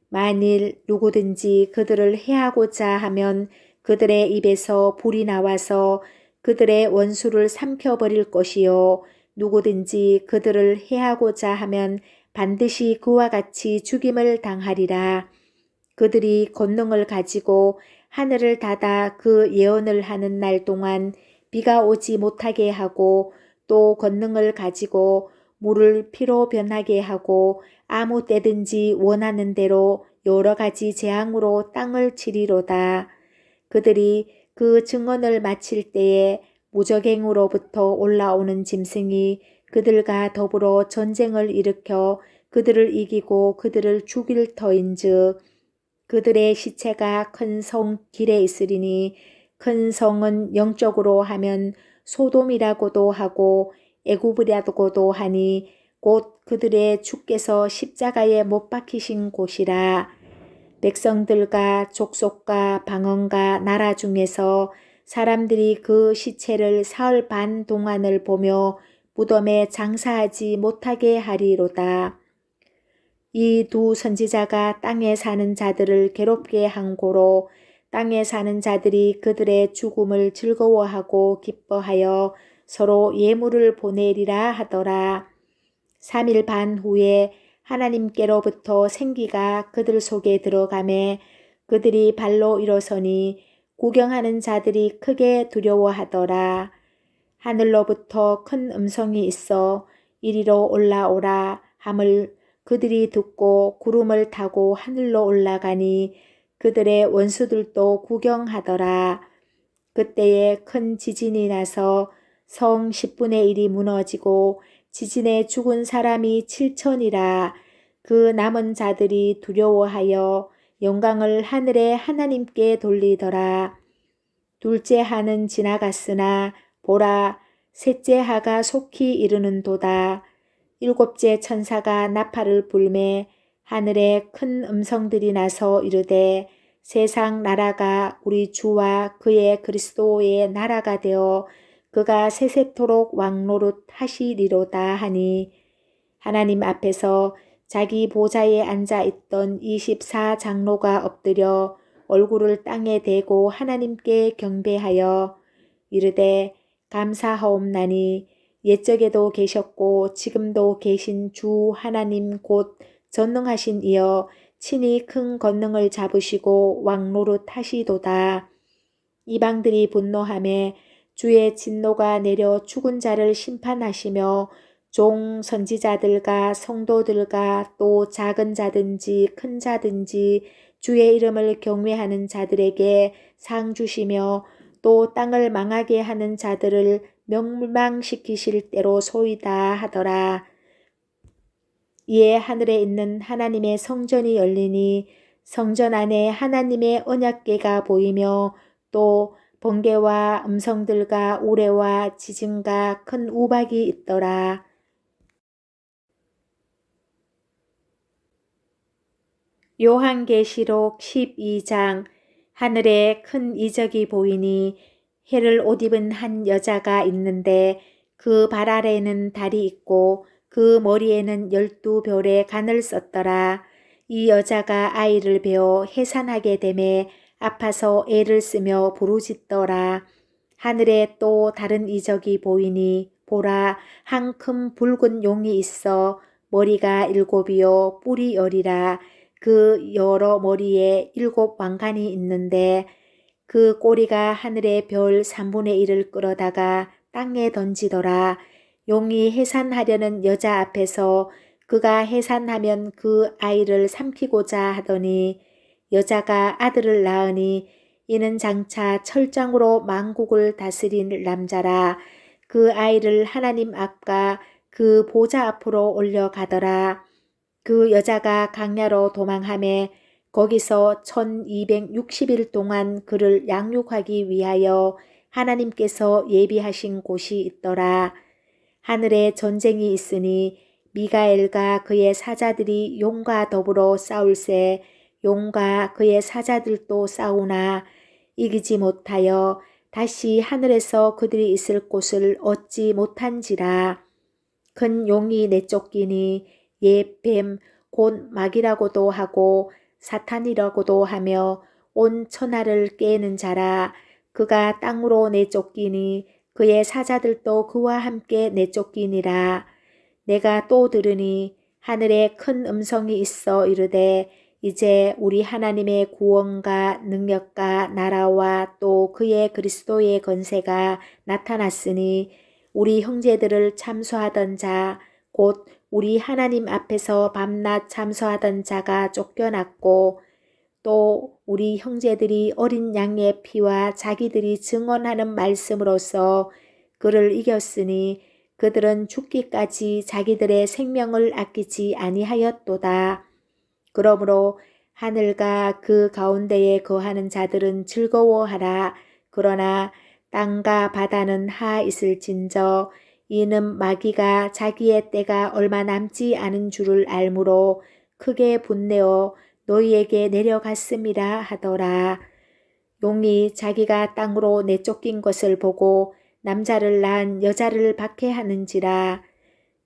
만일 누구든지 그들을 해하고자 하면 그들의 입에서 불이 나와서 그들의 원수를 삼켜버릴 것이요 누구든지 그들을 해하고자 하면 반드시 그와 같이 죽임을 당하리라. 그들이 권능을 가지고 하늘을 닫아 그 예언을 하는 날 동안 비가 오지 못하게 하고 또 권능을 가지고 물을 피로 변하게 하고 아무 때든지 원하는 대로 여러 가지 재앙으로 땅을 치리로다. 그들이 그 증언을 마칠 때에 무적행으로부터 올라오는 짐승이 그들과 더불어 전쟁을 일으켜 그들을 이기고 그들을 죽일 터인즉 그들의 시체가 큰 성 길에 있으리니 큰 성은 영적으로 하면 소돔이라고도 하고 애굽이라고도 하니 곧 그들의 주께서 십자가에 못 박히신 곳이라. 백성들과 족속과 방언과 나라 중에서 사람들이 그 시체를 사흘 반 동안을 보며 무덤에 장사하지 못하게 하리로다. 이 두 선지자가 땅에 사는 자들을 괴롭게 한 고로 땅에 사는 자들이 그들의 죽음을 즐거워하고 기뻐하여 서로 예물을 보내리라 하더라. 3일 반 후에 하나님께로부터 생기가 그들 속에 들어가매 그들이 발로 일어서니 구경하는 자들이 크게 두려워하더라. 하늘로부터 큰 음성이 있어 이리로 올라오라 함을 그들이 듣고 구름을 타고 하늘로 올라가니 그들의 원수들도 구경하더라. 그때에 큰 지진이 나서 성 10분의 1이 무너지고 지진에 죽은 사람이 7천이라. 그 남은 자들이 두려워하여 영광을 하늘의 하나님께 돌리더라. 둘째 하는 지나갔으나 보라 셋째 하가 속히 이르는도다. 일곱째 천사가 나팔을 불매 하늘에 큰 음성들이 나서 이르되 세상 나라가 우리 주와 그의 그리스도의 나라가 되어 그가 세세토록 왕노릇 하시리로다 하니 하나님 앞에서 자기 보좌에 앉아 있던 24장로가 엎드려 얼굴을 땅에 대고 하나님께 경배하여 이르되 감사하옵나니 옛적에도 계셨고 지금도 계신 주 하나님 곧 전능하신 이여 친히 큰 권능을 잡으시고 왕노릇 하시도다. 이방들이 분노하매 주의 진노가 내려 죽은 자를 심판하시며 종 선지자들과 성도들과 또 작은 자든지 큰 자든지 주의 이름을 경외하는 자들에게 상 주시며 또 땅을 망하게 하는 자들을 멸망시키실 때로 소이다 하더라. 이에 하늘에 있는 하나님의 성전이 열리니 성전 안에 하나님의 언약궤가 보이며 또 번개와 음성들과 우레와 지진과 큰 우박이 있더라. 요한계시록 12장. 하늘에 큰 이적이 보이니 해를 옷 입은 한 여자가 있는데 그 발 아래에는 달이 있고 그 머리에는 12별의 간을 썼더라. 이 여자가 아이를 베어 해산하게 되매 아파서 애를 쓰며 부르짖더라. 하늘에 또 다른 이적이 보이니 보라, 한 큰 붉은 용이 있어 머리가 7이요 뿔이 10이라. 그 여러 머리에 7왕관이 있는데 그 꼬리가 하늘의 별 3분의 1을 끌어다가 땅에 던지더라. 용이 해산하려는 여자 앞에서 그가 해산하면 그 아이를 삼키고자 하더니 여자가 아들을 낳으니 이는 장차 철장으로 만국을 다스린 남자라. 그 아이를 하나님 앞과 그 보좌 앞으로 올려가더라. 그 여자가 강야로 도망하매 거기서 1260일 동안 그를 양육하기 위하여 하나님께서 예비하신 곳이 있더라. 하늘에 전쟁이 있으니 미가엘과 그의 사자들이 용과 더불어 싸울새 용과 그의 사자들도 싸우나 이기지 못하여 다시 하늘에서 그들이 있을 곳을 얻지 못한지라. 큰 용이 내쫓기니 옛 뱀 곧 마귀라고도 하고 사탄이라고도 하며 온 천하를 깨는 자라. 그가 땅으로 내쫓기니 그의 사자들도 그와 함께 내쫓기니라. 내가 또 들으니 하늘에 큰 음성이 있어 이르되 이제 우리 하나님의 구원과 능력과 나라와 또 그의 그리스도의 권세가 나타났으니 우리 형제들을 참소하던 자 곧 우리 하나님 앞에서 밤낮 참소하던 자가 쫓겨났고 또 우리 형제들이 어린 양의 피와 자기들이 증언하는 말씀으로써 그를 이겼으니 그들은 죽기까지 자기들의 생명을 아끼지 아니하였도다. 그러므로 하늘과 그 가운데에 거하는 자들은 즐거워하라. 그러나 땅과 바다는 하 있을진저 이는 마귀가 자기의 때가 얼마 남지 않은 줄을 알므로 크게 분내어 너희에게 내려갔음이라 하더라. 용이 자기가 땅으로 내쫓긴 것을 보고 남자를 낳은 여자를 박해하는지라.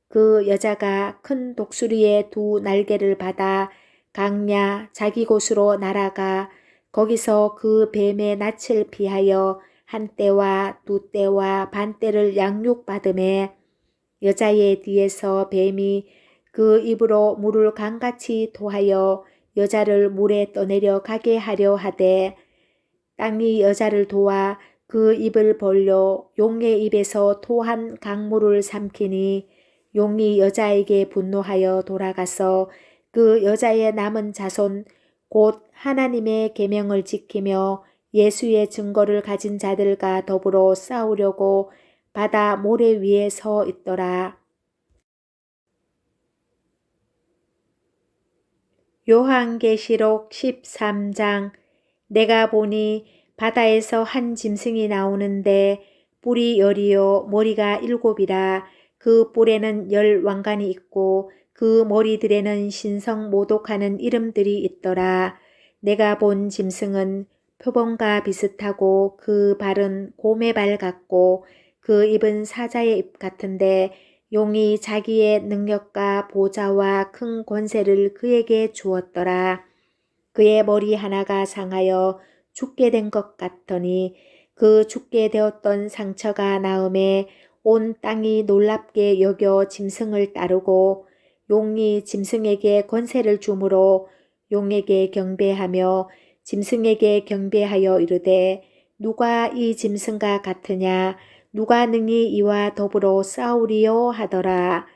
그 여자가 큰 독수리의 2 날개를 받아 강야 자기 곳으로 날아가 거기서 그 뱀의 낯을 피하여 1때와 2때와 반때를 양육받음에 여자의 뒤에서 뱀이 그 입으로 물을 강같이 토하여 여자를 물에 떠내려 가게 하려 하되 땅이 여자를 도와 그 입을 벌려 용의 입에서 토한 강물을 삼키니 용이 여자에게 분노하여 돌아가서 그 여자의 남은 자손 곧 하나님의 계명을 지키며 예수의 증거를 가진 자들과 더불어 싸우려고 바다 모래 위에 서 있더라. 요한계시록 13장. 내가 보니 바다에서 한 짐승이 나오는데 뿔이 10이요 머리가 7이라. 그 뿔에는 10왕관이 있고 그 머리들에는 신성 모독하는 이름들이 있더라. 내가 본 짐승은 표범과 비슷하고 그 발은 곰의 발 같고 그 입은 사자의 입 같은데 용이 자기의 능력과 보좌와 큰 권세를 그에게 주었더라. 그의 머리 하나가 상하여 죽게 된 것 같더니 그 죽게 되었던 상처가 나음에 온 땅이 놀랍게 여겨 짐승을 따르고 용이 짐승에게 권세를 주므로 용에게 경배하며 짐승에게 경배하여 이르되 누가 이 짐승과 같으냐 누가 능히 이와 더불어 싸우리요 하더라.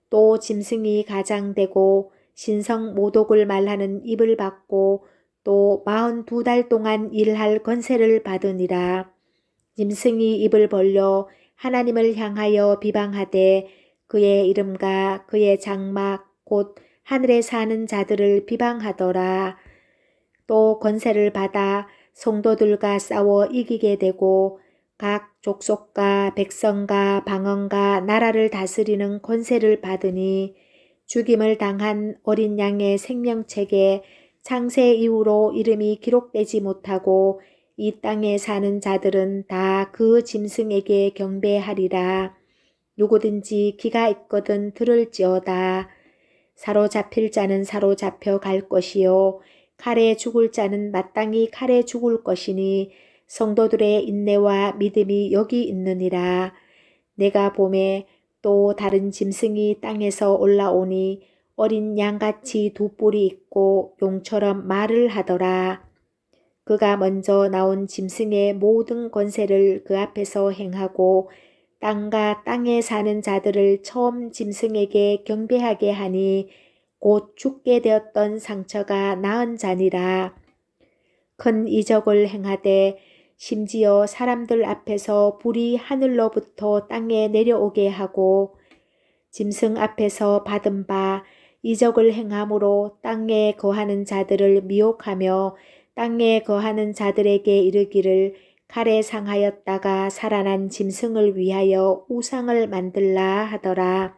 또 짐승이 가장되고 신성 모독을 말하는 입을 받고 또 42달 동안 일할 권세를 받으니라. 짐승이 입을 벌려 하나님을 향하여 비방하되 그의 이름과 그의 장막 곧 하늘에 사는 자들을 비방하더라. 또 권세를 받아 성도들과 싸워 이기게 되고 각 족속과 백성과 방언과 나라를 다스리는 권세를 받으니 죽임을 당한 어린 양의 생명책에 창세 이후로 이름이 기록되지 못하고 이 땅에 사는 자들은 다 그 짐승에게 경배하리라. 누구든지 귀가 있거든 들을지어다. 사로잡힐 자는 사로잡혀 갈 것이요 칼에 죽을 자는 마땅히 칼에 죽을 것이니 성도들의 인내와 믿음이 여기 있느니라. 내가 봄에 또 다른 짐승이 땅에서 올라오니 어린 양같이 두 뿔이 있고 용처럼 말을 하더라. 그가 먼저 나온 짐승의 모든 권세를 그 앞에서 행하고 땅과 땅에 사는 자들을 처음 짐승에게 경배하게 하니 곧 죽게 되었던 상처가 나은 자니라. 큰 이적을 행하되 심지어 사람들 앞에서 불이 하늘로부터 땅에 내려오게 하고 짐승 앞에서 받은 바 이적을 행함으로 땅에 거하는 자들을 미혹하며 땅에 거하는 자들에게 이르기를 칼에 상하였다가 살아난 짐승을 위하여 우상을 만들라 하더라.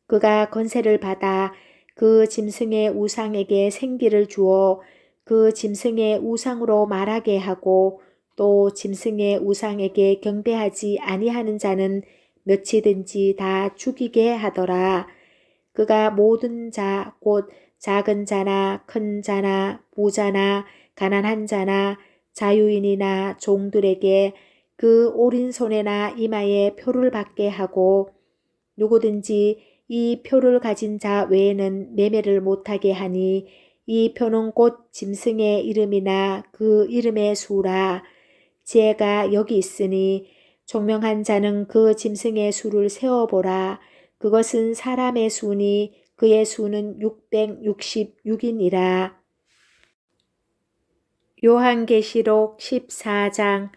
그가 권세를 받아 그 짐승의 우상에게 생기를 주어 그 짐승의 우상으로 말하게 하고 또 짐승의 우상에게 경배하지 아니하는 자는 몇이든지 다 죽이게 하더라. 그가 모든 자 곧 작은 자나 큰 자나 부자나 가난한 자나 자유인이나 종들에게 그 오른손에나 이마에 표를 받게 하고 누구든지 이 표를 가진 자 외에는 매매를 못하게 하니 이 표는 곧 짐승의 이름이나 그 이름의 수라. 지혜가 여기 있으니 총명한 자는 그 짐승의 수를 세어보라. 그것은 사람의 수니 그의 수는 666이니라. 요한계시록 14장.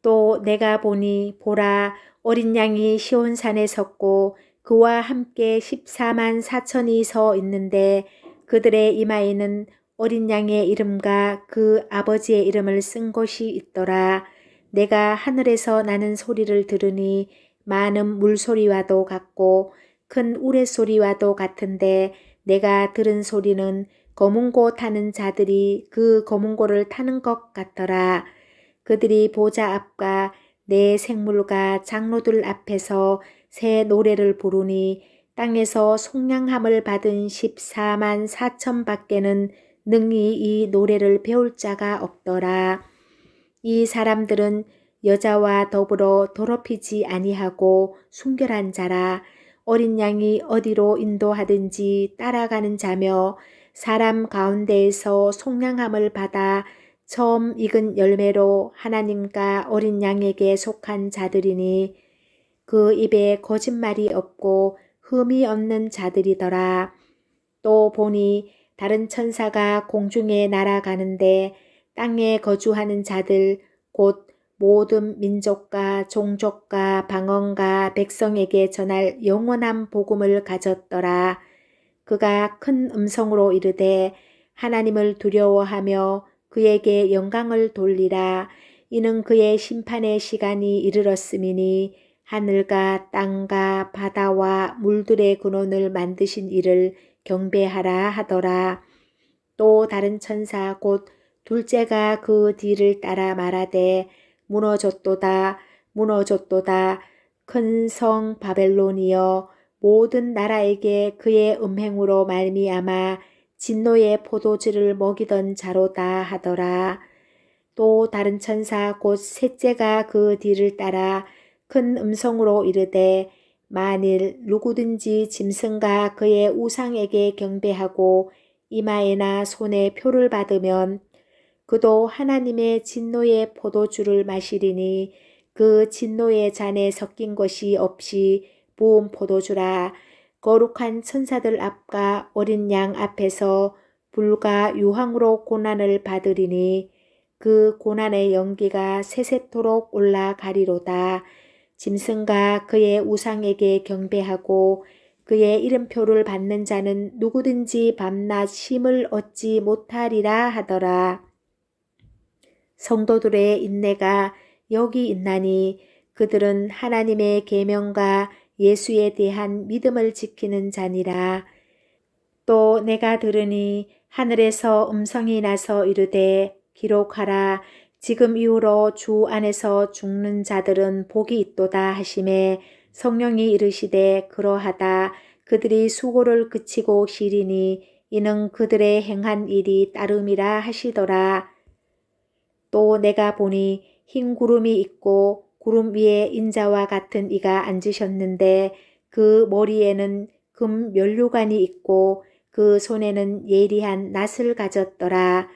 또 내가 보니 보라 어린 양이 시온산에 섰고 그와 함께 14만 4천이 서 있는데 그들의 이마에는 어린 양의 이름과 그 아버지의 이름을 쓴 것이 있더라. 내가 하늘에서 나는 소리를 들으니 많은 물소리와도 같고 큰 우레소리와도 같은데 내가 들은 소리는 거문고 타는 자들이 그 거문고를 타는 것 같더라. 그들이 보좌 앞과 내 생물과 장로들 앞에서 새 노래를 부르니 땅에서 속량함을 받은 14만 4천 밖에는 능히 이 노래를 배울 자가 없더라. 이 사람들은 여자와 더불어 더럽히지 아니하고 순결한 자라. 어린 양이 어디로 인도하든지 따라가는 자며 사람 가운데에서 속량함을 받아 처음 익은 열매로 하나님과 어린 양에게 속한 자들이니 그 입에 거짓말이 없고 흠이 없는 자들이더라. 또 보니 다른 천사가 공중에 날아가는데 땅에 거주하는 자들 곧 모든 민족과 종족과 방언과 백성에게 전할 영원한 복음을 가졌더라. 그가 큰 음성으로 이르되 하나님을 두려워하며 그에게 영광을 돌리라. 이는 그의 심판의 시간이 이르렀음이니 하늘과 땅과 바다와 물들의 근원을 만드신 이를 경배하라 하더라. 또 다른 천사 곧 둘째가 그 뒤를 따라 말하되 무너졌도다 무너졌도다 큰 성 바벨론이여 모든 나라에게 그의 음행으로 말미암아 진노의 포도주를 먹이던 자로다 하더라. 또 다른 천사 곧 셋째가 그 뒤를 따라 큰 음성으로 이르되 만일 누구든지 짐승과 그의 우상에게 경배하고 이마에나 손에 표를 받으면 그도 하나님의 진노의 포도주를 마시리니 그 진노의 잔에 섞인 것이 없이 부은 포도주라. 거룩한 천사들 앞과 어린 양 앞에서 불과 유황으로 고난을 받으리니 그 고난의 연기가 세세토록 올라가리로다. 짐승과 그의 우상에게 경배하고 그의 이름표를 받는 자는 누구든지 밤낮 쉼을 얻지 못하리라 하더라. 성도들의 인내가 여기 있나니 그들은 하나님의 계명과 예수에 대한 믿음을 지키는 자니라. 또 내가 들으니 하늘에서 음성이 나서 이르되 기록하라. 지금 이후로 주 안에서 죽는 자들은 복이 있도다 하시매 성령이 이르시되 그러하다. 그들이 수고를 그치고 쉬리니 이는 그들의 행한 일이 따름이라 하시더라. 또 내가 보니 흰 구름이 있고 구름 위에 인자와 같은 이가 앉으셨는데 그 머리에는 금 면류관이 있고 그 손에는 예리한 낫을 가졌더라.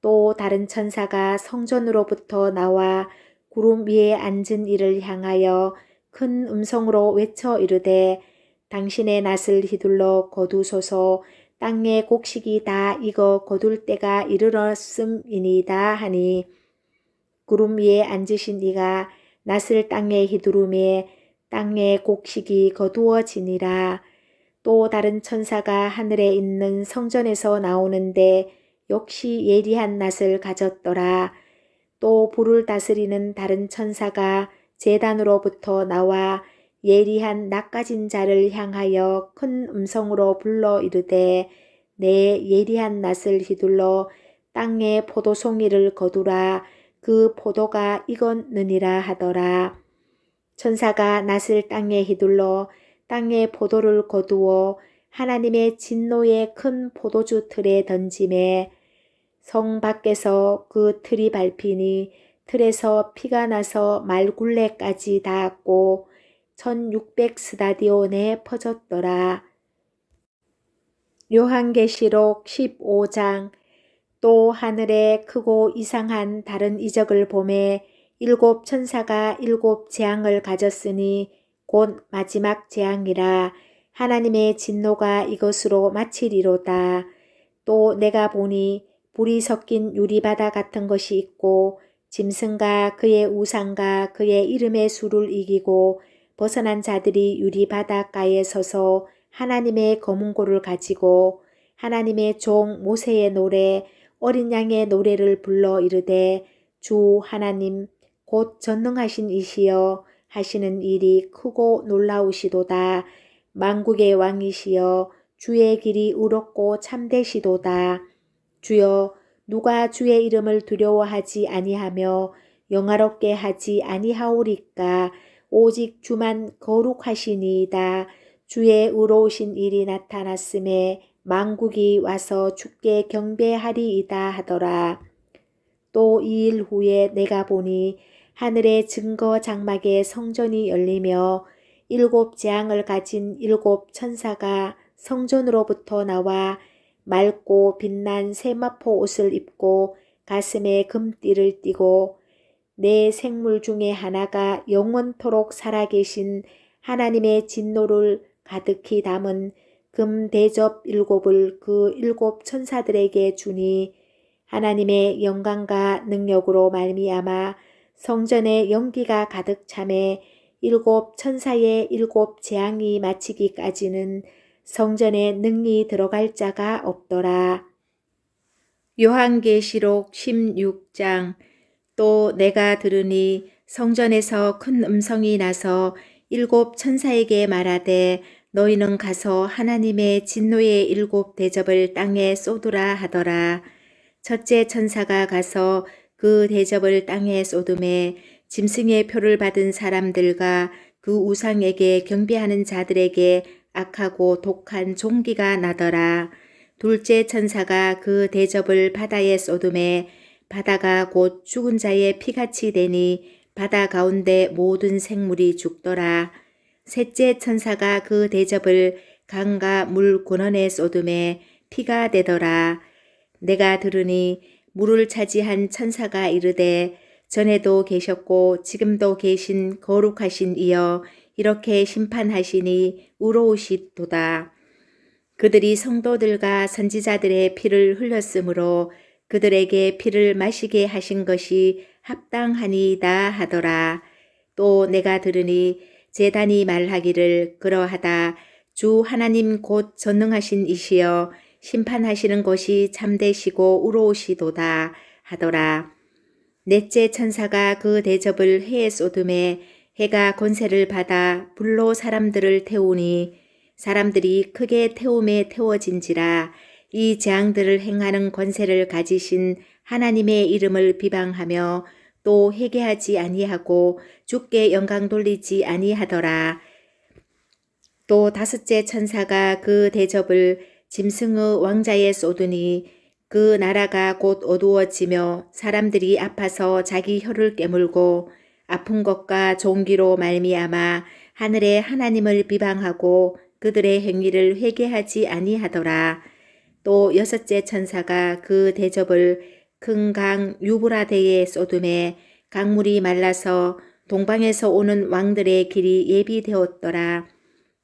또 다른 천사가 성전으로부터 나와 구름 위에 앉은 이를 향하여 큰 음성으로 외쳐 이르되 당신의 낫을 휘둘러 거두소서. 땅의 곡식이 다 익어 거둘 때가 이르렀음이니이다 하니 구름 위에 앉으신 이가 낫을 땅에 휘두르매 땅의 곡식이 거두어지니라. 또 다른 천사가 하늘에 있는 성전에서 나오는데 역시 예리한 낫을 가졌더라. 또 불을 다스리는 다른 천사가 제단으로부터 나와 예리한 낫 가진 자를 향하여 큰 음성으로 불러 이르되 내 예리한 낫을 휘둘러 땅에 포도송이를 거두라. 그 포도가 익었느니라 하더라. 천사가 낫을 땅에 휘둘러 땅에 포도를 거두어 하나님의 진노의 큰 포도주 틀에 던지매 성 밖에서 그 틀이 밟히니 틀에서 피가 나서 말굴레까지 닿았고 1600스다디온에 퍼졌더라. 요한계시록 15장. 또 하늘에 크고 이상한 다른 이적을 보매 일곱 천사가 일곱 재앙을 가졌으니 곧 마지막 재앙이라. 하나님의 진노가 이것으로 마치리로다. 또 내가 보니 불이 섞인 유리바다 같은 것이 있고 짐승과 그의 우상과 그의 이름의 수를 이기고 벗어난 자들이 유리바닷가에 서서 하나님의 검은고를 가지고 하나님의 종 모세의 노래 어린 양의 노래를 불러 이르되 주 하나님 곧 전능하신 이시여 하시는 일이 크고 놀라우시도다. 만국의 왕이시여 주의 길이 의롭고 참되시도다. 주여 누가 주의 이름을 두려워하지 아니하며 영화롭게 하지 아니하오리까. 오직 주만 거룩하시니이다. 주의 의로우신 일이 나타났음에 만국이 와서 주께 경배하리이다 하더라. 또 2일 후에 내가 보니 하늘의 증거 장막에 성전이 열리며 일곱 재앙을 가진 일곱 천사가 성전으로부터 나와 맑고 빛난 세마포 옷을 입고 가슴에 금띠를 띠고 네 생물 중에 하나가 영원토록 살아계신 하나님의 진노를 가득히 담은 금 대접 일곱을 그 일곱 천사들에게 주니 하나님의 영광과 능력으로 말미암아 성전에 연기가 가득 차매 일곱 천사의 일곱 재앙이 마치기까지는 성전에 능히 들어갈 자가 없더라. 요한계시록 16장. 또 내가 들으니 성전에서 큰 음성이 나서 일곱 천사에게 말하되 너희는 가서 하나님의 진노의 일곱 대접을 땅에 쏟으라 하더라. 첫째 천사가 가서 그 대접을 땅에 쏟음에 짐승의 표를 받은 사람들과 그 우상에게 경배하는 자들에게 악하고 독한 종기가 나더라. 둘째 천사가 그 대접을 바다에 쏟음에 바다가 곧 죽은 자의 피같이 되니 바다 가운데 모든 생물이 죽더라. 셋째 천사가 그 대접을 강과 물 근원에 쏟음에 피가 되더라. 내가 들으니 물을 차지한 천사가 이르되 전에도 계셨고 지금도 계신 거룩하신 이여 이렇게 심판하시니 의로우시도다. 그들이 성도들과 선지자들의 피를 흘렸으므로 그들에게 피를 마시게 하신 것이 합당하니이다 하더라. 또 내가 들으니 제단이 말하기를 그러하다. 주 하나님 곧 전능하신 이시여 심판하시는 것이 참되시고 의로우시도다 하더라. 넷째 천사가 그 대접을 해에 쏟음에 해가 권세를 받아 불로 사람들을 태우니 사람들이 크게 태움에 태워진지라. 이 재앙들을 행하는 권세를 가지신 하나님의 이름을 비방하며 또 회개하지 아니하고 주께 영광 돌리지 아니하더라. 또 다섯째 천사가 그 대접을 짐승의 왕자에 쏟으니 그 나라가 곧 어두워지며 사람들이 아파서 자기 혀를 깨물고 아픈 것과 종기로 말미암아 하늘의 하나님을 비방하고 그들의 행위를 회개하지 아니하더라. 또 여섯째 천사가 그 대접을 큰 강 유브라데에 쏟음에 강물이 말라서 동방에서 오는 왕들의 길이 예비되었더라.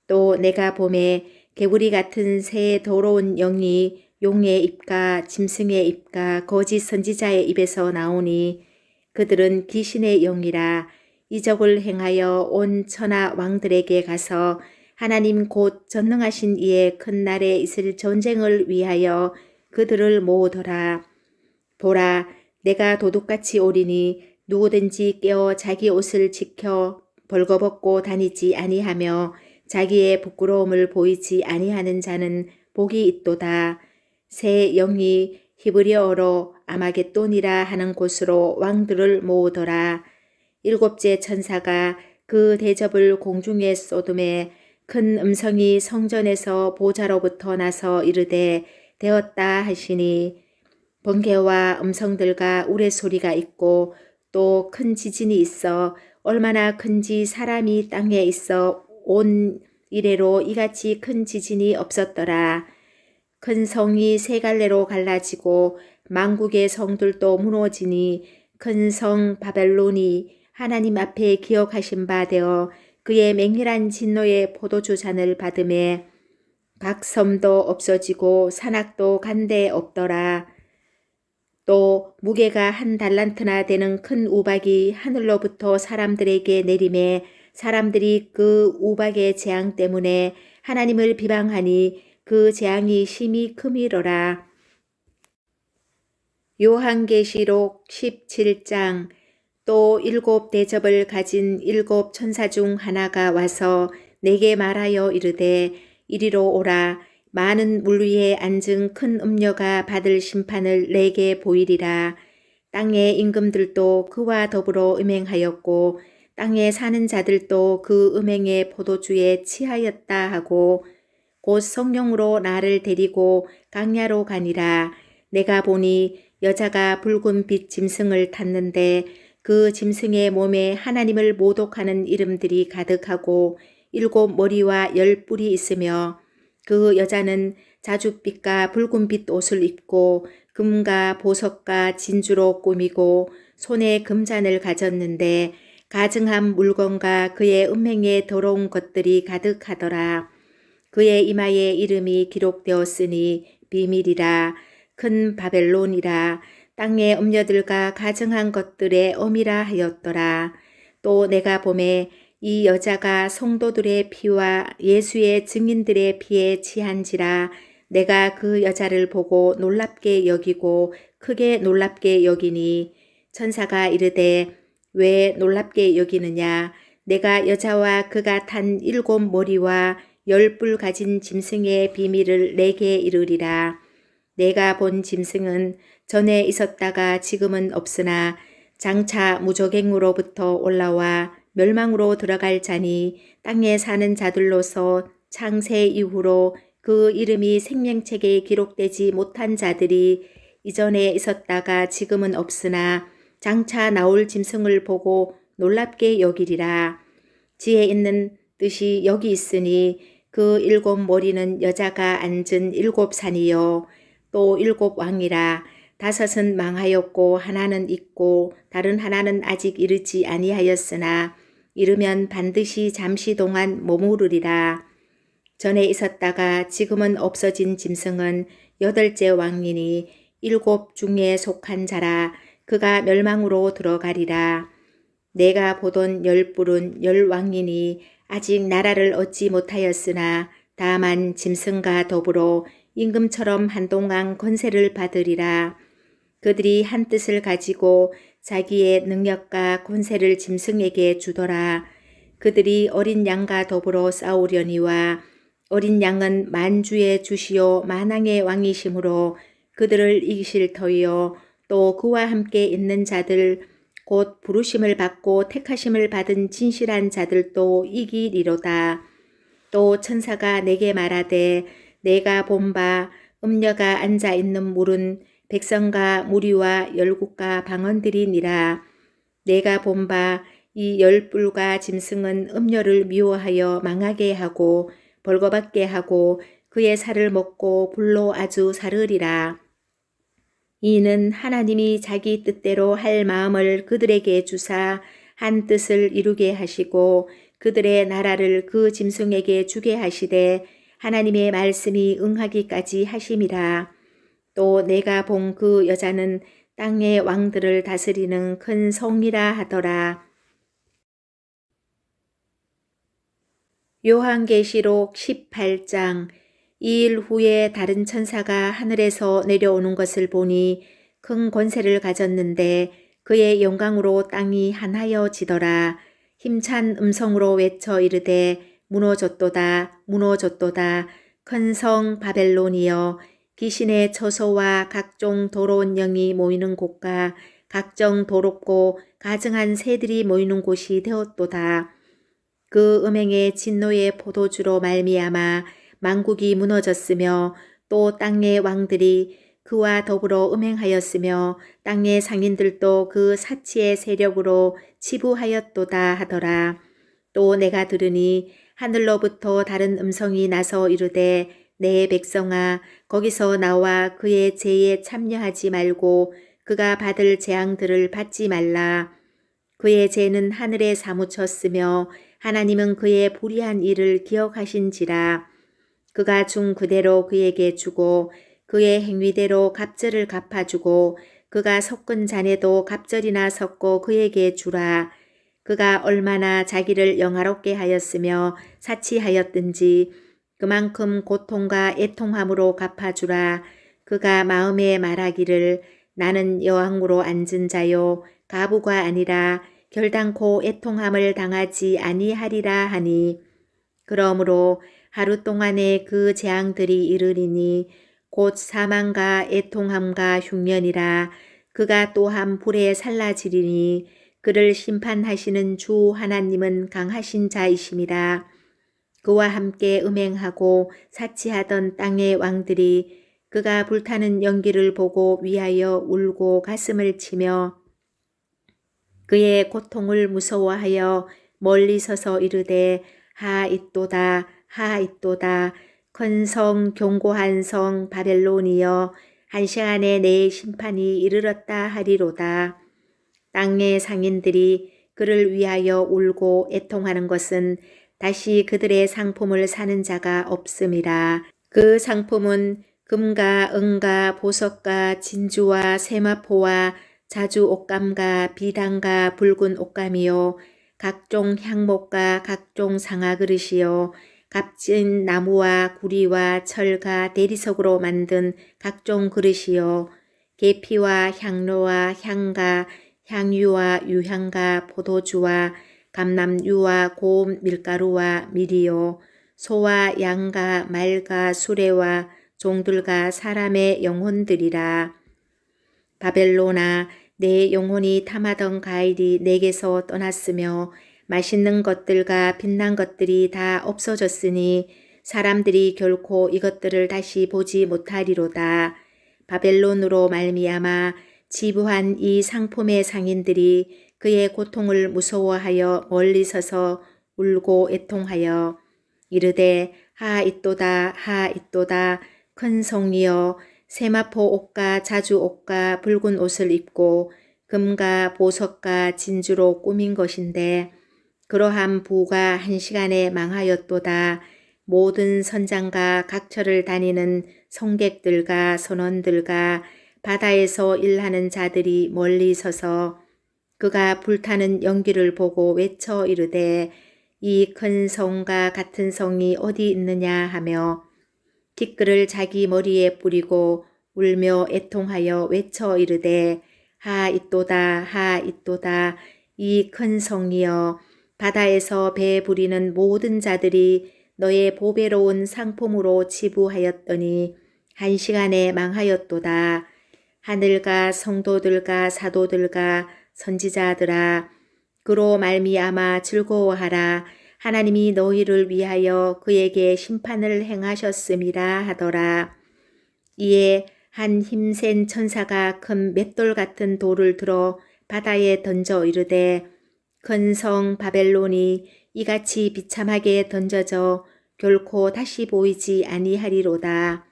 또 내가 봄에 개구리 같은 새 더러운 영이 용의 입과 짐승의 입과 거짓 선지자의 입에서 나오니 그들은 귀신의 영이라. 이적을 행하여 온 천하 왕들에게 가서 하나님 곧 전능하신 이의 큰 날에 있을 전쟁을 위하여 그들을 모으더라. 보라, 내가 도둑같이 오리니 누구든지 깨어 자기 옷을 지켜 벌거벗고 다니지 아니하며 자기의 부끄러움을 보이지 아니하는 자는 복이 있도다. 새 영이 히브리어로 아마겟돈이라 하는 곳으로 왕들을 모으더라. 일곱째 천사가 그 대접을 공중에 쏟음에 큰 음성이 성전에서 보좌로부터 나서 이르되 되었다 하시니 번개와 음성들과 우레소리가 있고 또 큰 지진이 있어 얼마나 큰지 사람이 땅에 있어 온 이래로 이같이 큰 지진이 없었더라. 큰 성이 세 갈래로 갈라지고 만국의 성들도 무너지니 큰 성 바벨론이 하나님 앞에 기억하신 바 되어 그의 맹렬한 진노의 포도주 잔을 받음에 각 섬도 없어지고 산악도 간데 없더라. 또 무게가 1달란트나 되는 큰 우박이 하늘로부터 사람들에게 내림에 사람들이 그 우박의 재앙 때문에 하나님을 비방하니 그 재앙이 심히 크미러라. 요한계시록 17장. 또 일곱 대접을 가진 일곱 천사 중 하나가 와서 내게 말하여 이르되 이리로 오라. 많은 물 위에 앉은 큰 음녀가 받을 심판을 내게 보이리라. 땅의 임금들도 그와 더불어 음행하였고 땅에 사는 자들도 그 음행의 포도주에 취하였다 하고 곧 성령으로 나를 데리고 강야로 가니라. 내가 보니 여자가 붉은 빛 짐승을 탔는데 그 짐승의 몸에 하나님을 모독하는 이름들이 가득하고 7 머리와 10 뿔이 있으며 그 여자는 자줏빛과 붉은빛 옷을 입고 금과 보석과 진주로 꾸미고 손에 금잔을 가졌는데 가증한 물건과 그의 음행에 더러운 것들이 가득하더라. 그의 이마에 이름이 기록되었으니 비밀이라. 큰 바벨론이라. 땅의 음녀들과 가증한 것들의 어미라 하였더라. 또 내가 보매 이 여자가 성도들의 피와 예수의 증인들의 피에 취한지라. 내가 그 여자를 보고 놀랍게 여기고 크게 놀랍게 여기니 천사가 이르되 왜 놀랍게 여기느냐. 내가 여자와 그가 탄 7 머리와 10 뿔 가진 짐승의 비밀을 내게 이르리라. 내가 본 짐승은 전에 있었다가 지금은 없으나 장차 무저갱으로부터 올라와 멸망으로 들어갈 자니 땅에 사는 자들로서 창세 이후로 그 이름이 생명책에 기록되지 못한 자들이 이전에 있었다가 지금은 없으나 장차 나올 짐승을 보고 놀랍게 여기리라. 지혜 있는 뜻이 여기 있으니 그 7 머리는 여자가 앉은 7 산이요 또 7 왕이라. 5은 망하였고 하나는 있고 다른 하나는 아직 이르지 아니하였으나 이르면 반드시 잠시 동안 머무르리라. 전에 있었다가 지금은 없어진 짐승은 8째 왕이니 7 중에 속한 자라. 그가 멸망으로 들어가리라. 내가 보던 10 뿔은 10 왕이니 아직 나라를 얻지 못하였으나 다만 짐승과 더불어 임금처럼 한동안 권세를 받으리라. 그들이 한 뜻을 가지고 자기의 능력과 권세를 짐승에게 주더라. 그들이 어린 양과 더불어 싸우려니와 어린 양은 만주의 주시요 만왕의 왕이시므로 그들을 이기실 터이요 또 그와 함께 있는 자들 곧 부르심을 받고 택하심을 받은 진실한 자들도 이기리로다. 또 천사가 내게 말하되 내가 본 바 음녀가 앉아 있는 물은 백성과 무리와 열국과 방언들이니라. 내가 본 바 이 열불과 짐승은 음녀를 미워하여 망하게 하고 벌거벗게 하고 그의 살을 먹고 불로 아주 사르리라. 이는 하나님이 자기 뜻대로 할 마음을 그들에게 주사 한 뜻을 이루게 하시고 그들의 나라를 그 짐승에게 주게 하시되 하나님의 말씀이 응하기까지 하심이라. 또 내가 본 그 여자는 땅의 왕들을 다스리는 큰 성이라 하더라. 요한계시록 18장. 이 일 후에 다른 천사가 하늘에서 내려오는 것을 보니 큰 권세를 가졌는데 그의 영광으로 땅이 하나여지더라. 힘찬 음성으로 외쳐 이르되 무너졌도다 무너졌도다 큰 성 바벨론이여 귀신의 처소와 각종 더러운 영이 모이는 곳과 각종 더럽고 가증한 새들이 모이는 곳이 되었도다. 그 음행의 진노의 포도주로 말미암아 만국이 무너졌으며 또 땅의 왕들이 그와 더불어 음행하였으며 땅의 상인들도 그 사치의 세력으로 치부하였도다 하더라. 또 내가 들으니 하늘로부터 다른 음성이 나서 이르되 내 백성아 거기서 나와 그의 죄에 참여하지 말고 그가 받을 재앙들을 받지 말라. 그의 죄는 하늘에 사무쳤으며 하나님은 그의 불의한 일을 기억하신지라. 그가 준 그대로 그에게 주고 그의 행위대로 갑절을 갚아주고 그가 섞은 잔에도 갑절이나 섞고 그에게 주라. 그가 얼마나 자기를 영화롭게 하였으며 사치하였든지 그만큼 고통과 애통함으로 갚아주라. 그가 마음에 말하기를 나는 여왕으로 앉은 자요 가부가 아니라 결단코 애통함을 당하지 아니하리라 하니 그러므로 하루 동안에 그 재앙들이 이르리니 곧 사망과 애통함과 흉년이라. 그가 또한 불에 살라지리니 그를 심판하시는 주 하나님은 강하신 자이심이라. 그와 함께 음행하고 사치하던 땅의 왕들이 그가 불타는 연기를 보고 위하여 울고 가슴을 치며 그의 고통을 무서워하여 멀리 서서 이르되 하잇도다 하잇도다 큰 성 견고한 성 바벨론이여 한 시간에 내 심판이 이르렀다 하리로다. 땅의 상인들이 그를 위하여 울고 애통하는 것은 다시 그들의 상품을 사는 자가 없음이라. 그 상품은 금과 은과 보석과 진주와 세마포와 자주 옷감과 비단과 붉은 옷감이요 각종 향목과 각종 상아 그릇이요 값진 나무와 구리와 철과 대리석으로 만든 각종 그릇이요 계피와 향로와 향과 향유와 유향과 포도주와 감람유와 고운 밀가루와 밀이요 소와 양과 말과 수레와 종들과 사람의 영혼들이라. 바벨로나 내 영혼이 탐하던 가일이 내게서 떠났으며 맛있는 것들과 빛난 것들이 다 없어졌으니 사람들이 결코 이것들을 다시 보지 못하리로다. 바벨론으로 말미암아 지부한 이 상품의 상인들이 그의 고통을 무서워하여 멀리 서서 울고 애통하여 이르되 하잇도다 하잇도다 큰 성이여 세마포 옷과 자주 옷과 붉은 옷을 입고 금과 보석과 진주로 꾸민 것인데 그러한 부가 한 시간에 망하였도다. 모든 선장과 각처를 다니는 성객들과 선원들과 바다에서 일하는 자들이 멀리 서서 그가 불타는 연기를 보고 외쳐 이르되 이 큰 성과 같은 성이 어디 있느냐 하며 티끌을 자기 머리에 뿌리고 울며 애통하여 외쳐 이르되 하잇도다 하잇도다 이 큰 성이여 바다에서 배 부리는 모든 자들이 너의 보배로운 상품으로 지부하였더니 한 시간에 망하였도다. 하늘과 성도들과 사도들과 선지자들아, 그로 말미암아 즐거워하라. 하나님이 너희를 위하여 그에게 심판을 행하셨음이라 하더라. 이에 한 힘센 천사가 큰 맷돌 같은 돌을 들어 바다에 던져 이르되, 큰 성 바벨론이 이같이 비참하게 던져져 결코 다시 보이지 아니하리로다.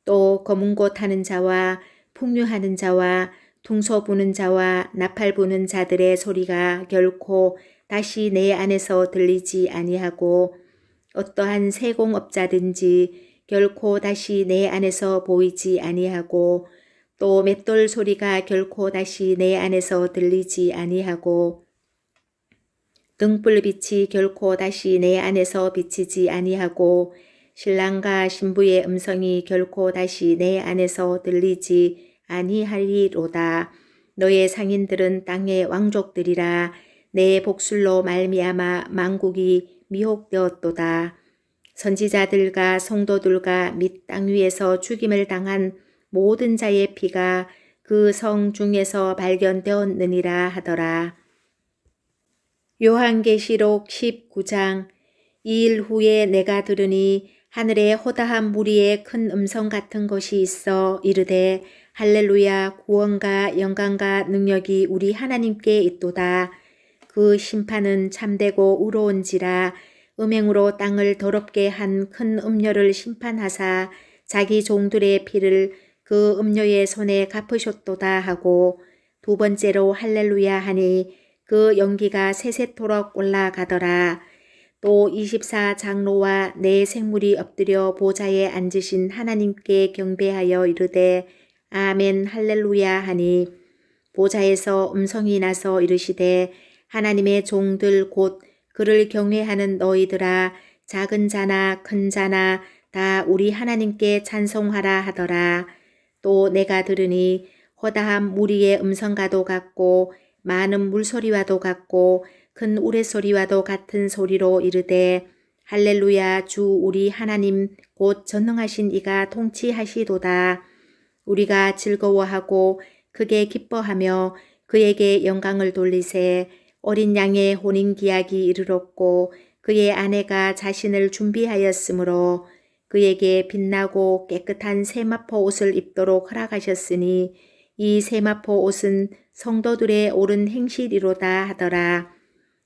또 검은 곳 하는 자와 풍류하는 자와 퉁소 부는 자와 나팔 부는 자들의 소리가 결코 다시 내 안에서 들리지 아니하고 어떠한 세공업자든지 결코 다시 내 안에서 보이지 아니하고 또 맷돌 소리가 결코 다시 내 안에서 들리지 아니하고 등불빛이 결코 다시 내 안에서 비치지 아니하고 신랑과 신부의 음성이 결코 다시 내 안에서 들리지 아니하리로다. 너의 상인들은 땅의 왕족들이라. 내 복술로 말미암아 만국이 미혹되었도다. 선지자들과 성도들과 및 땅 위에서 죽임을 당한 모든 자의 피가 그 성 중에서 발견되었느니라 하더라. 요한계시록 19장. 이 일 후에 내가 들으니 하늘에 허다한 무리의 큰 음성 같은 것이 있어 이르되, 할렐루야, 구원과 영광과 능력이 우리 하나님께 있도다. 그 심판은 참되고 의로운지라. 음행으로 땅을 더럽게 한 큰 음녀를 심판하사 자기 종들의 피를 그 음녀의 손에 갚으셨도다 하고, 두 번째로 할렐루야 하니 그 연기가 세세토록 올라가더라. 또 24장로와 네 생물이 엎드려 보좌에 앉으신 하나님께 경배하여 이르되 아멘 할렐루야 하니, 보좌에서 음성이 나서 이르시되, 하나님의 종들 곧 그를 경외하는 너희들아, 작은 자나 큰 자나 다 우리 하나님께 찬송하라 하더라. 또 내가 들으니 허다한 무리의 음성과도 같고 많은 물소리와도 같고 큰 우레소리와도 같은 소리로 이르되, 할렐루야, 주 우리 하나님 곧 전능하신 이가 통치하시도다. 우리가 즐거워하고 크게 기뻐하며 그에게 영광을 돌리세. 어린 양의 혼인기약이 이르렀고 그의 아내가 자신을 준비하였으므로 그에게 빛나고 깨끗한 세마포 옷을 입도록 허락하셨으니 이 세마포 옷은 성도들의 옳은 행실이로다 하더라.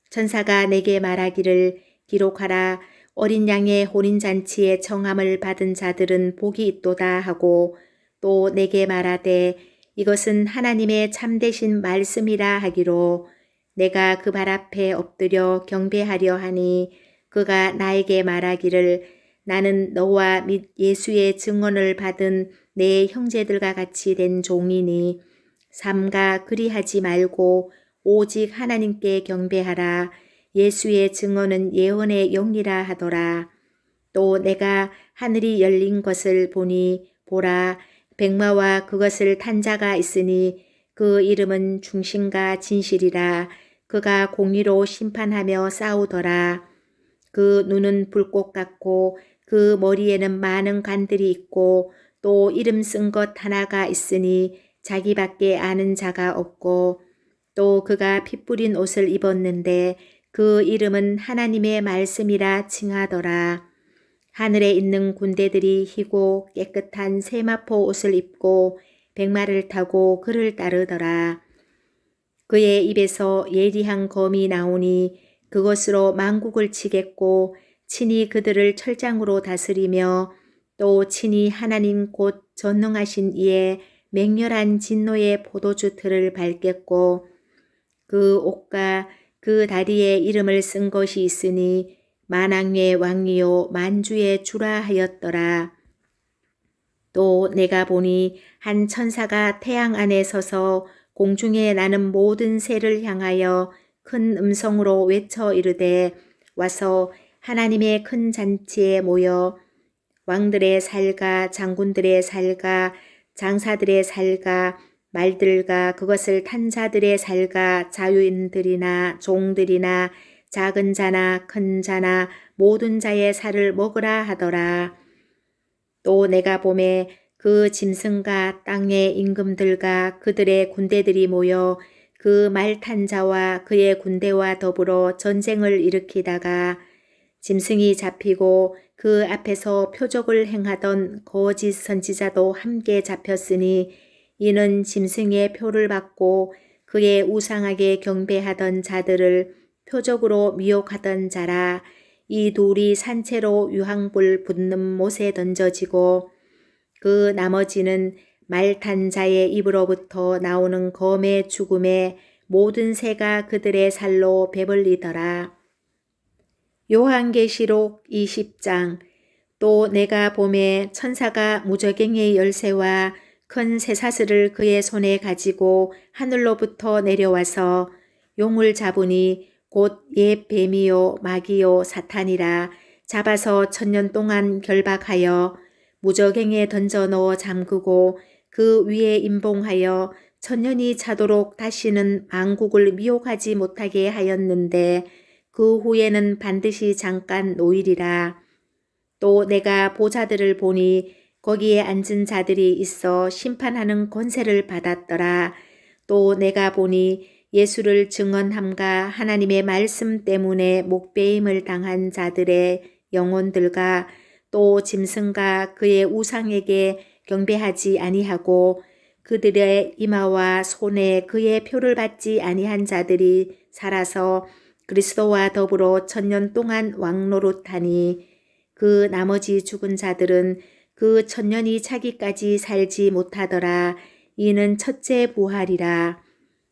천사가 내게 말하기를, 기록하라. 어린 양의 혼인잔치에 청함을 받은 자들은 복이 있도다 하고, 또 내게 말하되 이것은 하나님의 참되신 말씀이라 하기로, 내가 그 발 앞에 엎드려 경배하려 하니 그가 나에게 말하기를, 나는 너와 및 예수의 증언을 받은 내 형제들과 같이 된 종이니 삼가 그리하지 말고 오직 하나님께 경배하라. 예수의 증언은 예언의 영이라 하더라. 또 내가 하늘이 열린 것을 보니 보라, 백마와 그것을 탄 자가 있으니 그 이름은 중심과 진실이라. 그가 공의로 심판하며 싸우더라. 그 눈은 불꽃 같고 그 머리에는 많은 관들이 있고 또 이름 쓴 것 하나가 있으니 자기밖에 아는 자가 없고, 또 그가 피 뿌린 옷을 입었는데 그 이름은 하나님의 말씀이라 칭하더라. 하늘에 있는 군대들이 희고 깨끗한 세마포 옷을 입고 백마를 타고 그를 따르더라. 그의 입에서 예리한 검이 나오니 그것으로 만국을 치겠고 친히 그들을 철장으로 다스리며 또 친히 하나님 곧 전능하신 이의 맹렬한 진노의 포도주 틀을 밟겠고, 그 옷과 그 다리에 이름을 쓴 것이 있으니 만왕의 왕이요 만주의 주라 하였더라. 또 내가 보니 한 천사가 태양 안에 서서 공중에 나는 모든 새를 향하여 큰 음성으로 외쳐 이르되, 와서 하나님의 큰 잔치에 모여 왕들의 살과 장군들의 살과 장사들의 살과 말들과 그것을 탄 자들의 살과 자유인들이나 종들이나 작은 자나 큰 자나 모든 자의 살을 먹으라 하더라. 또 내가 보매 그 짐승과 땅의 임금들과 그들의 군대들이 모여 그 말 탄 자와 그의 군대와 더불어 전쟁을 일으키다가 짐승이 잡히고 그 앞에서 표적을 행하던 거짓 선지자도 함께 잡혔으니 이는 짐승의 표를 받고 그의 우상하게 경배하던 자들을 표적으로 미혹하던 자라. 이 둘이 산채로 유황불 붙는 못에 던져지고 그 나머지는 말 탄 자의 입으로부터 나오는 검의 죽음에 모든 새가 그들의 살로 배불리더라. 요한계시록 20장. 또 내가 보매 천사가 무저갱의 열쇠와 큰 쇠사슬을 그의 손에 가지고 하늘로부터 내려와서 용을 잡으니 곧 옛 뱀이요 마귀요 사탄이라. 잡아서 1000년 동안 결박하여 무저갱에 던져 넣어 잠그고 그 위에 임봉하여 1000년이 차도록 다시는 만국을 미혹하지 못하게 하였는데 그 후에는 반드시 잠깐 노일이라. 또 내가 보좌들을 보니 거기에 앉은 자들이 있어 심판하는 권세를 받았더라. 또 내가 보니 예수를 증언함과 하나님의 말씀 때문에 목배임을 당한 자들의 영혼들과 또 짐승과 그의 우상에게 경배하지 아니하고 그들의 이마와 손에 그의 표를 받지 아니한 자들이 살아서 그리스도와 더불어 1000년 동안 왕노릇하니 그 나머지 죽은 자들은 그 1000년이 차기까지 살지 못하더라. 이는 첫째 부활이라.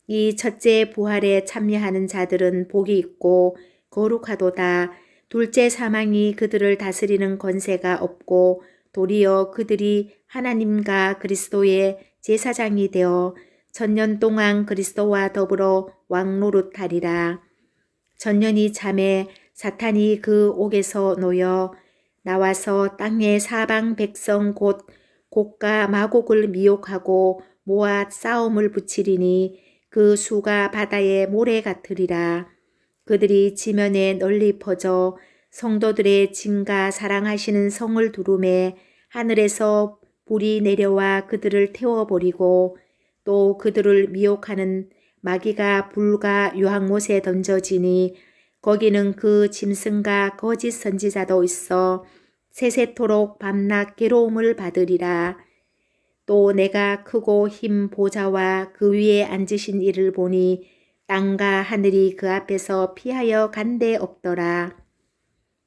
이 첫째 부활에 참여하는 자들은 복이 있고 거룩하도다. 둘째 사망이 그들을 다스리는 권세가 없고 도리어 그들이 하나님과 그리스도의 제사장이 되어 1000년 동안 그리스도와 더불어 왕노릇하리라. 1000년이 참에 사탄이 그 옥에서 놓여 나와서 땅의 사방 백성 곧 곡과 마곡을 미혹하고 모아 싸움을 붙이리니 그 수가 바다의 모래 같으리라. 그들이 지면에 널리 퍼져 성도들의 진가 사랑하시는 성을 두루매 하늘에서 불이 내려와 그들을 태워버리고 또 그들을 미혹하는 마귀가 불과 유황못에 던져지니 거기는 그 짐승과 거짓 선지자도 있어 세세토록 밤낮 괴로움을 받으리라. 또 내가 크고 흰 보좌와 그 위에 앉으신 이를 보니 땅과 하늘이 그 앞에서 피하여 간데 없더라.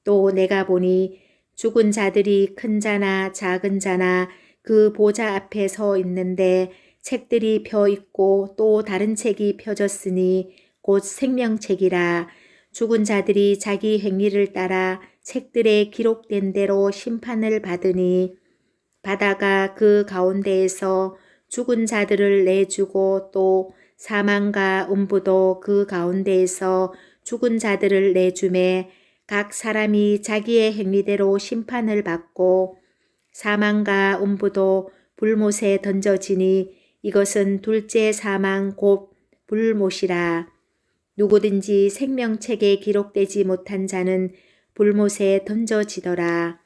또 내가 보니 죽은 자들이 큰 자나 작은 자나 그 보좌 앞에 서 있는데 책들이 펴 있고 또 다른 책이 펴졌으니 곧 생명책이라. 죽은 자들이 자기 행위를 따라 책들에 기록된 대로 심판을 받으니 바다가 그 가운데에서 죽은 자들을 내주고 또 사망과 음부도 그 가운데에서 죽은 자들을 내주매 각 사람이 자기의 행위대로 심판을 받고 사망과 음부도 불못에 던져지니 이것은 둘째 사망 곧 불못이라. 누구든지 생명책에 기록되지 못한 자는 불못에 던져지더라.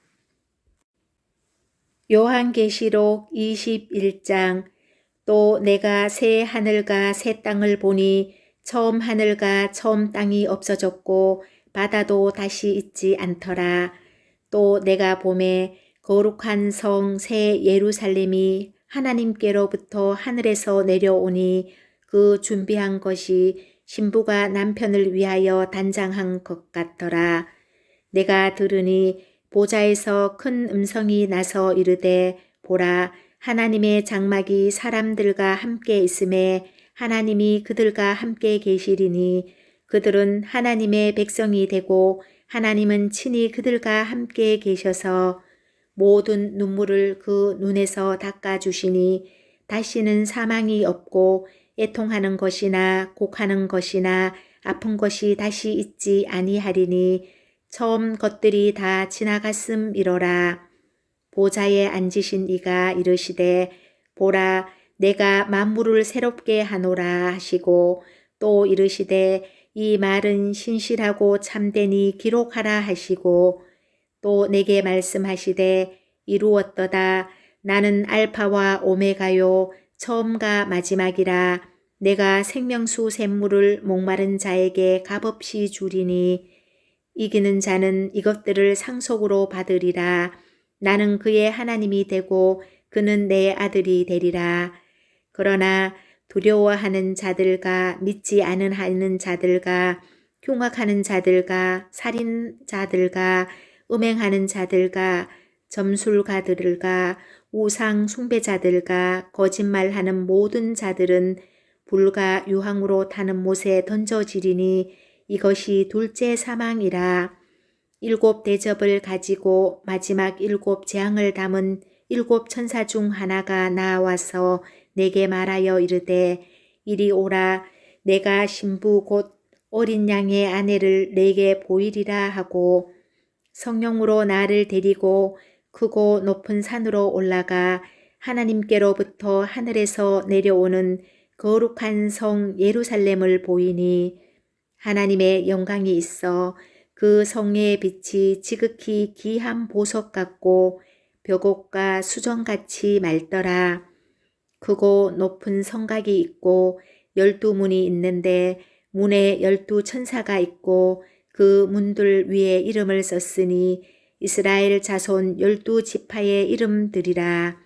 요한계시록 21장. 또 내가 새 하늘과 새 땅을 보니 처음 하늘과 처음 땅이 없어졌고 바다도 다시 있지 않더라. 또 내가 보매 거룩한 성 새 예루살렘이 하나님께로부터 하늘에서 내려오니 그 준비한 것이 신부가 남편을 위하여 단장한 것 같더라. 내가 들으니 보좌에서 큰 음성이 나서 이르되 보라 하나님의 장막이 사람들과 함께 있음에 하나님이 그들과 함께 계시리니 그들은 하나님의 백성이 되고 하나님은 친히 그들과 함께 계셔서 모든 눈물을 그 눈에서 닦아주시니 다시는 사망이 없고 애통하는 것이나 곡하는 것이나 아픈 것이 다시 있지 아니하리니 처음 것들이 다 지나갔음이로라. 보좌에 앉으신 이가 이르시되 보라 내가 만물을 새롭게 하노라 하시고 또 이르시되 이 말은 신실하고 참되니 기록하라 하시고 또 내게 말씀하시되 이루었도다. 나는 알파와 오메가요 처음과 마지막이라. 내가 생명수 샘물을 목마른 자에게 값없이 주리니 이기는 자는 이것들을 상속으로 받으리라. 나는 그의 하나님이 되고 그는 내 아들이 되리라. 그러나 두려워하는 자들과 믿지 않은 자들과 흉악하는 자들과 살인자들과 음행하는 자들과 점술가들과 우상 숭배자들과 거짓말하는 모든 자들은 불과 유황으로 타는 못에 던져지리니 이것이 둘째 사망이라. 7 대접을 가지고 마지막 7 재앙을 담은 7 천사 중 하나가 나와서 내게 말하여 이르되 이리 오라. 내가 신부 곧 어린 양의 아내를 내게 보이리라 하고 성령으로 나를 데리고 크고 높은 산으로 올라가 하나님께로부터 하늘에서 내려오는 거룩한 성 예루살렘을 보이니 하나님의 영광이 있어 그 성의 빛이 지극히 귀한 보석 같고 벽옥과 수정같이 맑더라. 크고 높은 성곽이 있고 12문이 있는데 문에 12 천사가 있고 그 문들 위에 이름을 썼으니 이스라엘 자손 12 지파의 이름들이라.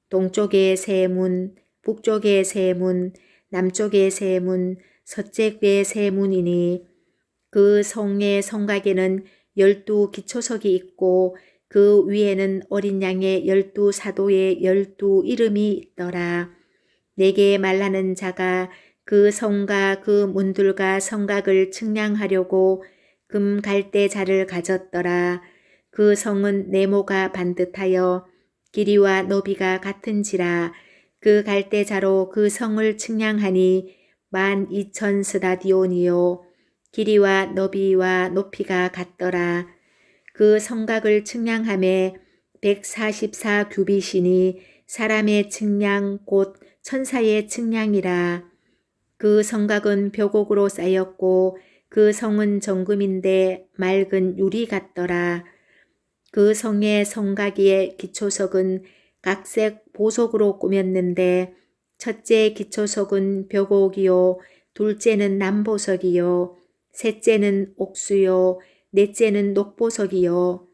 동쪽에 세 문, 북쪽에 세 문, 남쪽에 세 문, 서쪽에 세 문이니 그 성의 성곽에는 12 기초석이 있고 그 위에는 어린 양의 12 사도의 12 이름이 있더라. 내게 말하는 자가 그 성과 그 문들과 성곽을 측량하려고 금 갈대자를 가졌더라. 그 성은 네모가 반듯하여 길이와 너비가 같은지라. 그 갈대자로 그 성을 측량하니 12,000 스다디온이요 길이와 너비와 높이가 같더라. 그 성곽을 측량함에 144 규빗이니 사람의 측량 곧 천사의 측량이라. 그 성곽은 벽옥으로 쌓였고 그 성은 정금인데 맑은 유리 같더라. 그 성의 성곽의 기초석은 각색 보석으로 꾸몄는데 첫째 기초석은 벽옥이요 둘째는 남보석이요 셋째는 옥수요 넷째는 녹보석이요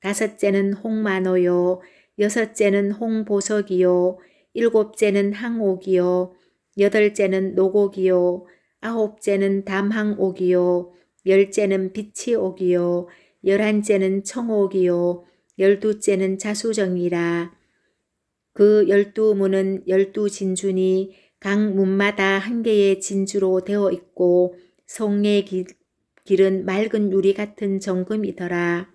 다섯째는 홍마노요 여섯째는 홍보석이요 일곱째는 항옥이요 여덟째는 녹옥이요 아홉째는 담항옥이요 열째는 비치옥이요 11째는 청옥이요 12째는 자수정이라. 그 12문은 12 진주니 각 문마다 한 개의 진주로 되어 있고 성의 길은 맑은 유리 같은 정금이더라.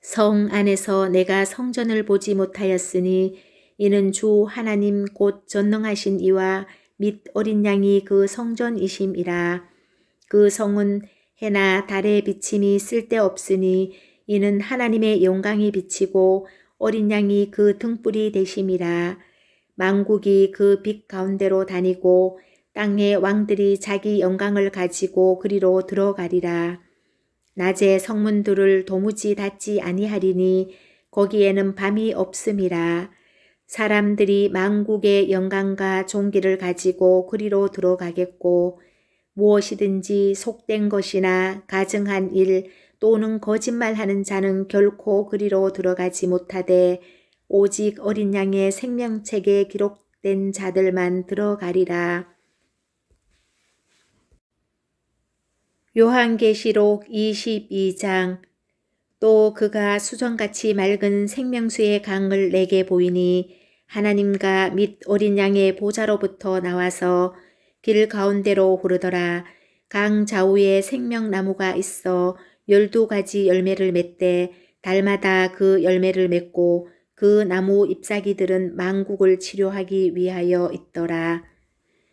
성 안에서 내가 성전을 보지 못하였으니 이는 주 하나님 곧 전능하신 이와 및 어린 양이 그 성전이심이라. 그 성은 해나 달의 비침이 쓸데없으니 이는 하나님의 영광이 비치고 어린 양이 그 등불이 되심이라. 만국이 그 빛 가운데로 다니고 땅의 왕들이 자기 영광을 가지고 그리로 들어가리라. 낮에 성문들을 도무지 닫지 아니하리니 거기에는 밤이 없음이라. 사람들이 만국의 영광과 존귀를 가지고 그리로 들어가겠고 무엇이든지 속된 것이나 가증한 일 또는 거짓말하는 자는 결코 그리로 들어가지 못하되 오직 어린 양의 생명책에 기록된 자들만 들어가리라. 요한계시록 22장. 또 그가 수정같이 맑은 생명수의 강을 내게 보이니 하나님과 및 어린 양의 보좌로부터 나와서 길 가운데로 흐르더라. 강 좌우에 생명나무가 있어 12가지 열매를 맺되 달마다 그 열매를 맺고 그 나무 잎사귀들은 만국을 치료하기 위하여 있더라.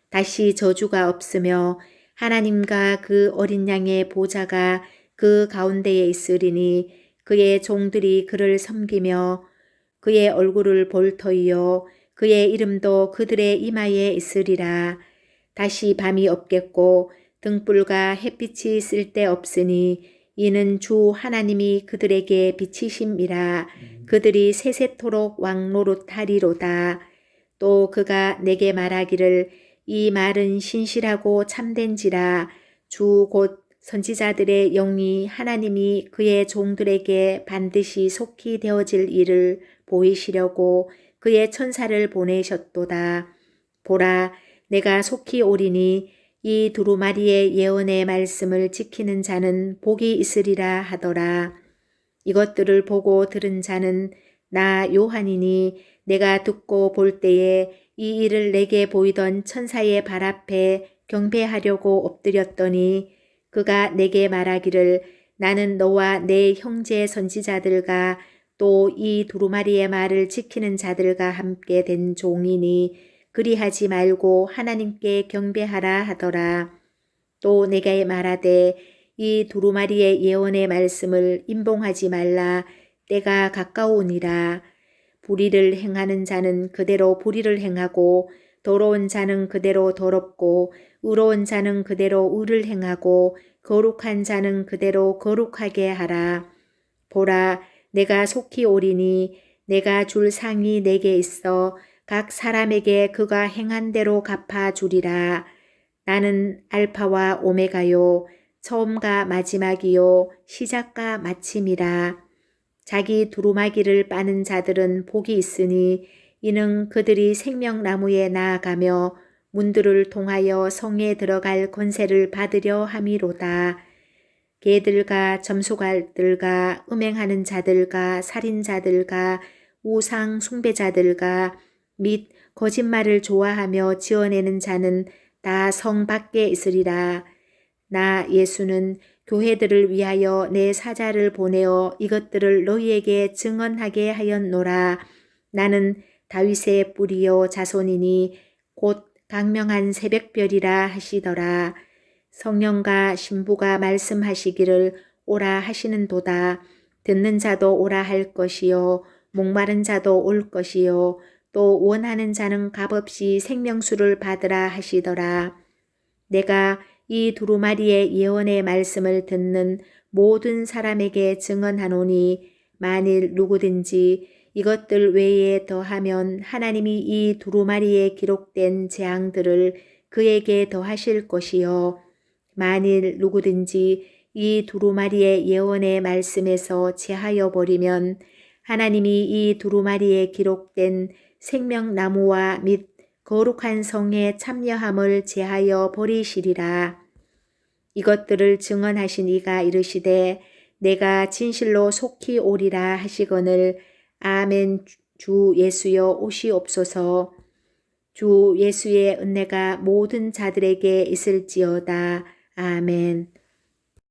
다시 저주가 없으며 하나님과 그 어린 양의 보좌가 그 가운데에 있으리니 그의 종들이 그를 섬기며 그의 얼굴을 볼 터이요 그의 이름도 그들의 이마에 있으리라. 다시 밤이 없겠고 등불과 햇빛이 쓸데없으니 이는 주 하나님이 그들에게 비치심이라. 그들이 세세토록 왕노릇하리로다. 또 그가 내게 말하기를 이 말은 신실하고 참된지라. 주 곧 선지자들의 영이 하나님이 그의 종들에게 반드시 속히 되어질 일을 보이시려고 그의 천사를 보내셨도다. 보라, 내가 속히 오리니 이 두루마리의 예언의 말씀을 지키는 자는 복이 있으리라 하더라. 이것들을 보고 들은 자는 나 요한이니 내가 듣고 볼 때에 이 일을 내게 보이던 천사의 발 앞에 경배하려고 엎드렸더니 그가 내게 말하기를 나는 너와 내 형제 선지자들과 또 이 두루마리의 말을 지키는 자들과 함께 된 종이니 그리하지 말고 하나님께 경배하라 하더라. 또 내게 말하되 이 두루마리의 예언의 말씀을 임봉하지 말라. 때가 가까우니라. 불의를 행하는 자는 그대로 불의를 행하고 더러운 자는 그대로 더럽고 의로운 자는 그대로 의를 행하고 거룩한 자는 그대로 거룩하게 하라. 보라, 내가 속히 오리니 내가 줄 상이 내게 있어 각 사람에게 그가 행한 대로 갚아주리라. 나는 알파와 오메가요 처음과 마지막이요 시작과 마침이라. 자기 두루마기를 빠는 자들은 복이 있으니 이는 그들이 생명나무에 나아가며 문들을 통하여 성에 들어갈 권세를 받으려 함이로다. 개들과 점수갈들과 음행하는 자들과 살인자들과 우상 숭배자들과 및 거짓말을 좋아하며 지어내는 자는 다 성 밖에 있으리라. 나 예수는 교회들을 위하여 내 사자를 보내어 이것들을 너희에게 증언하게 하였노라. 나는 다윗의 뿌리요 자손이니 곧 강명한 새벽별이라 하시더라. 성령과 신부가 말씀하시기를 오라 하시는도다. 듣는 자도 오라 할 것이요 목마른 자도 올 것이요 또 원하는 자는 값없이 생명수를 받으라 하시더라. 내가 이 두루마리의 예언의 말씀을 듣는 모든 사람에게 증언하노니 만일 누구든지 이것들 외에 더하면 하나님이 이 두루마리에 기록된 재앙들을 그에게 더하실 것이요 만일 누구든지 이 두루마리의 예언의 말씀에서 제하여 버리면 하나님이 이 두루마리에 기록된 생명나무와 및 거룩한 성에 참여함을 제하여 버리시리라. 이것들을 증언하신 이가 이르시되 내가 진실로 속히 오리라 하시거늘 아멘. 주 예수여 오시옵소서. 주 예수의 은혜가 모든 자들에게 있을지어다. 아멘.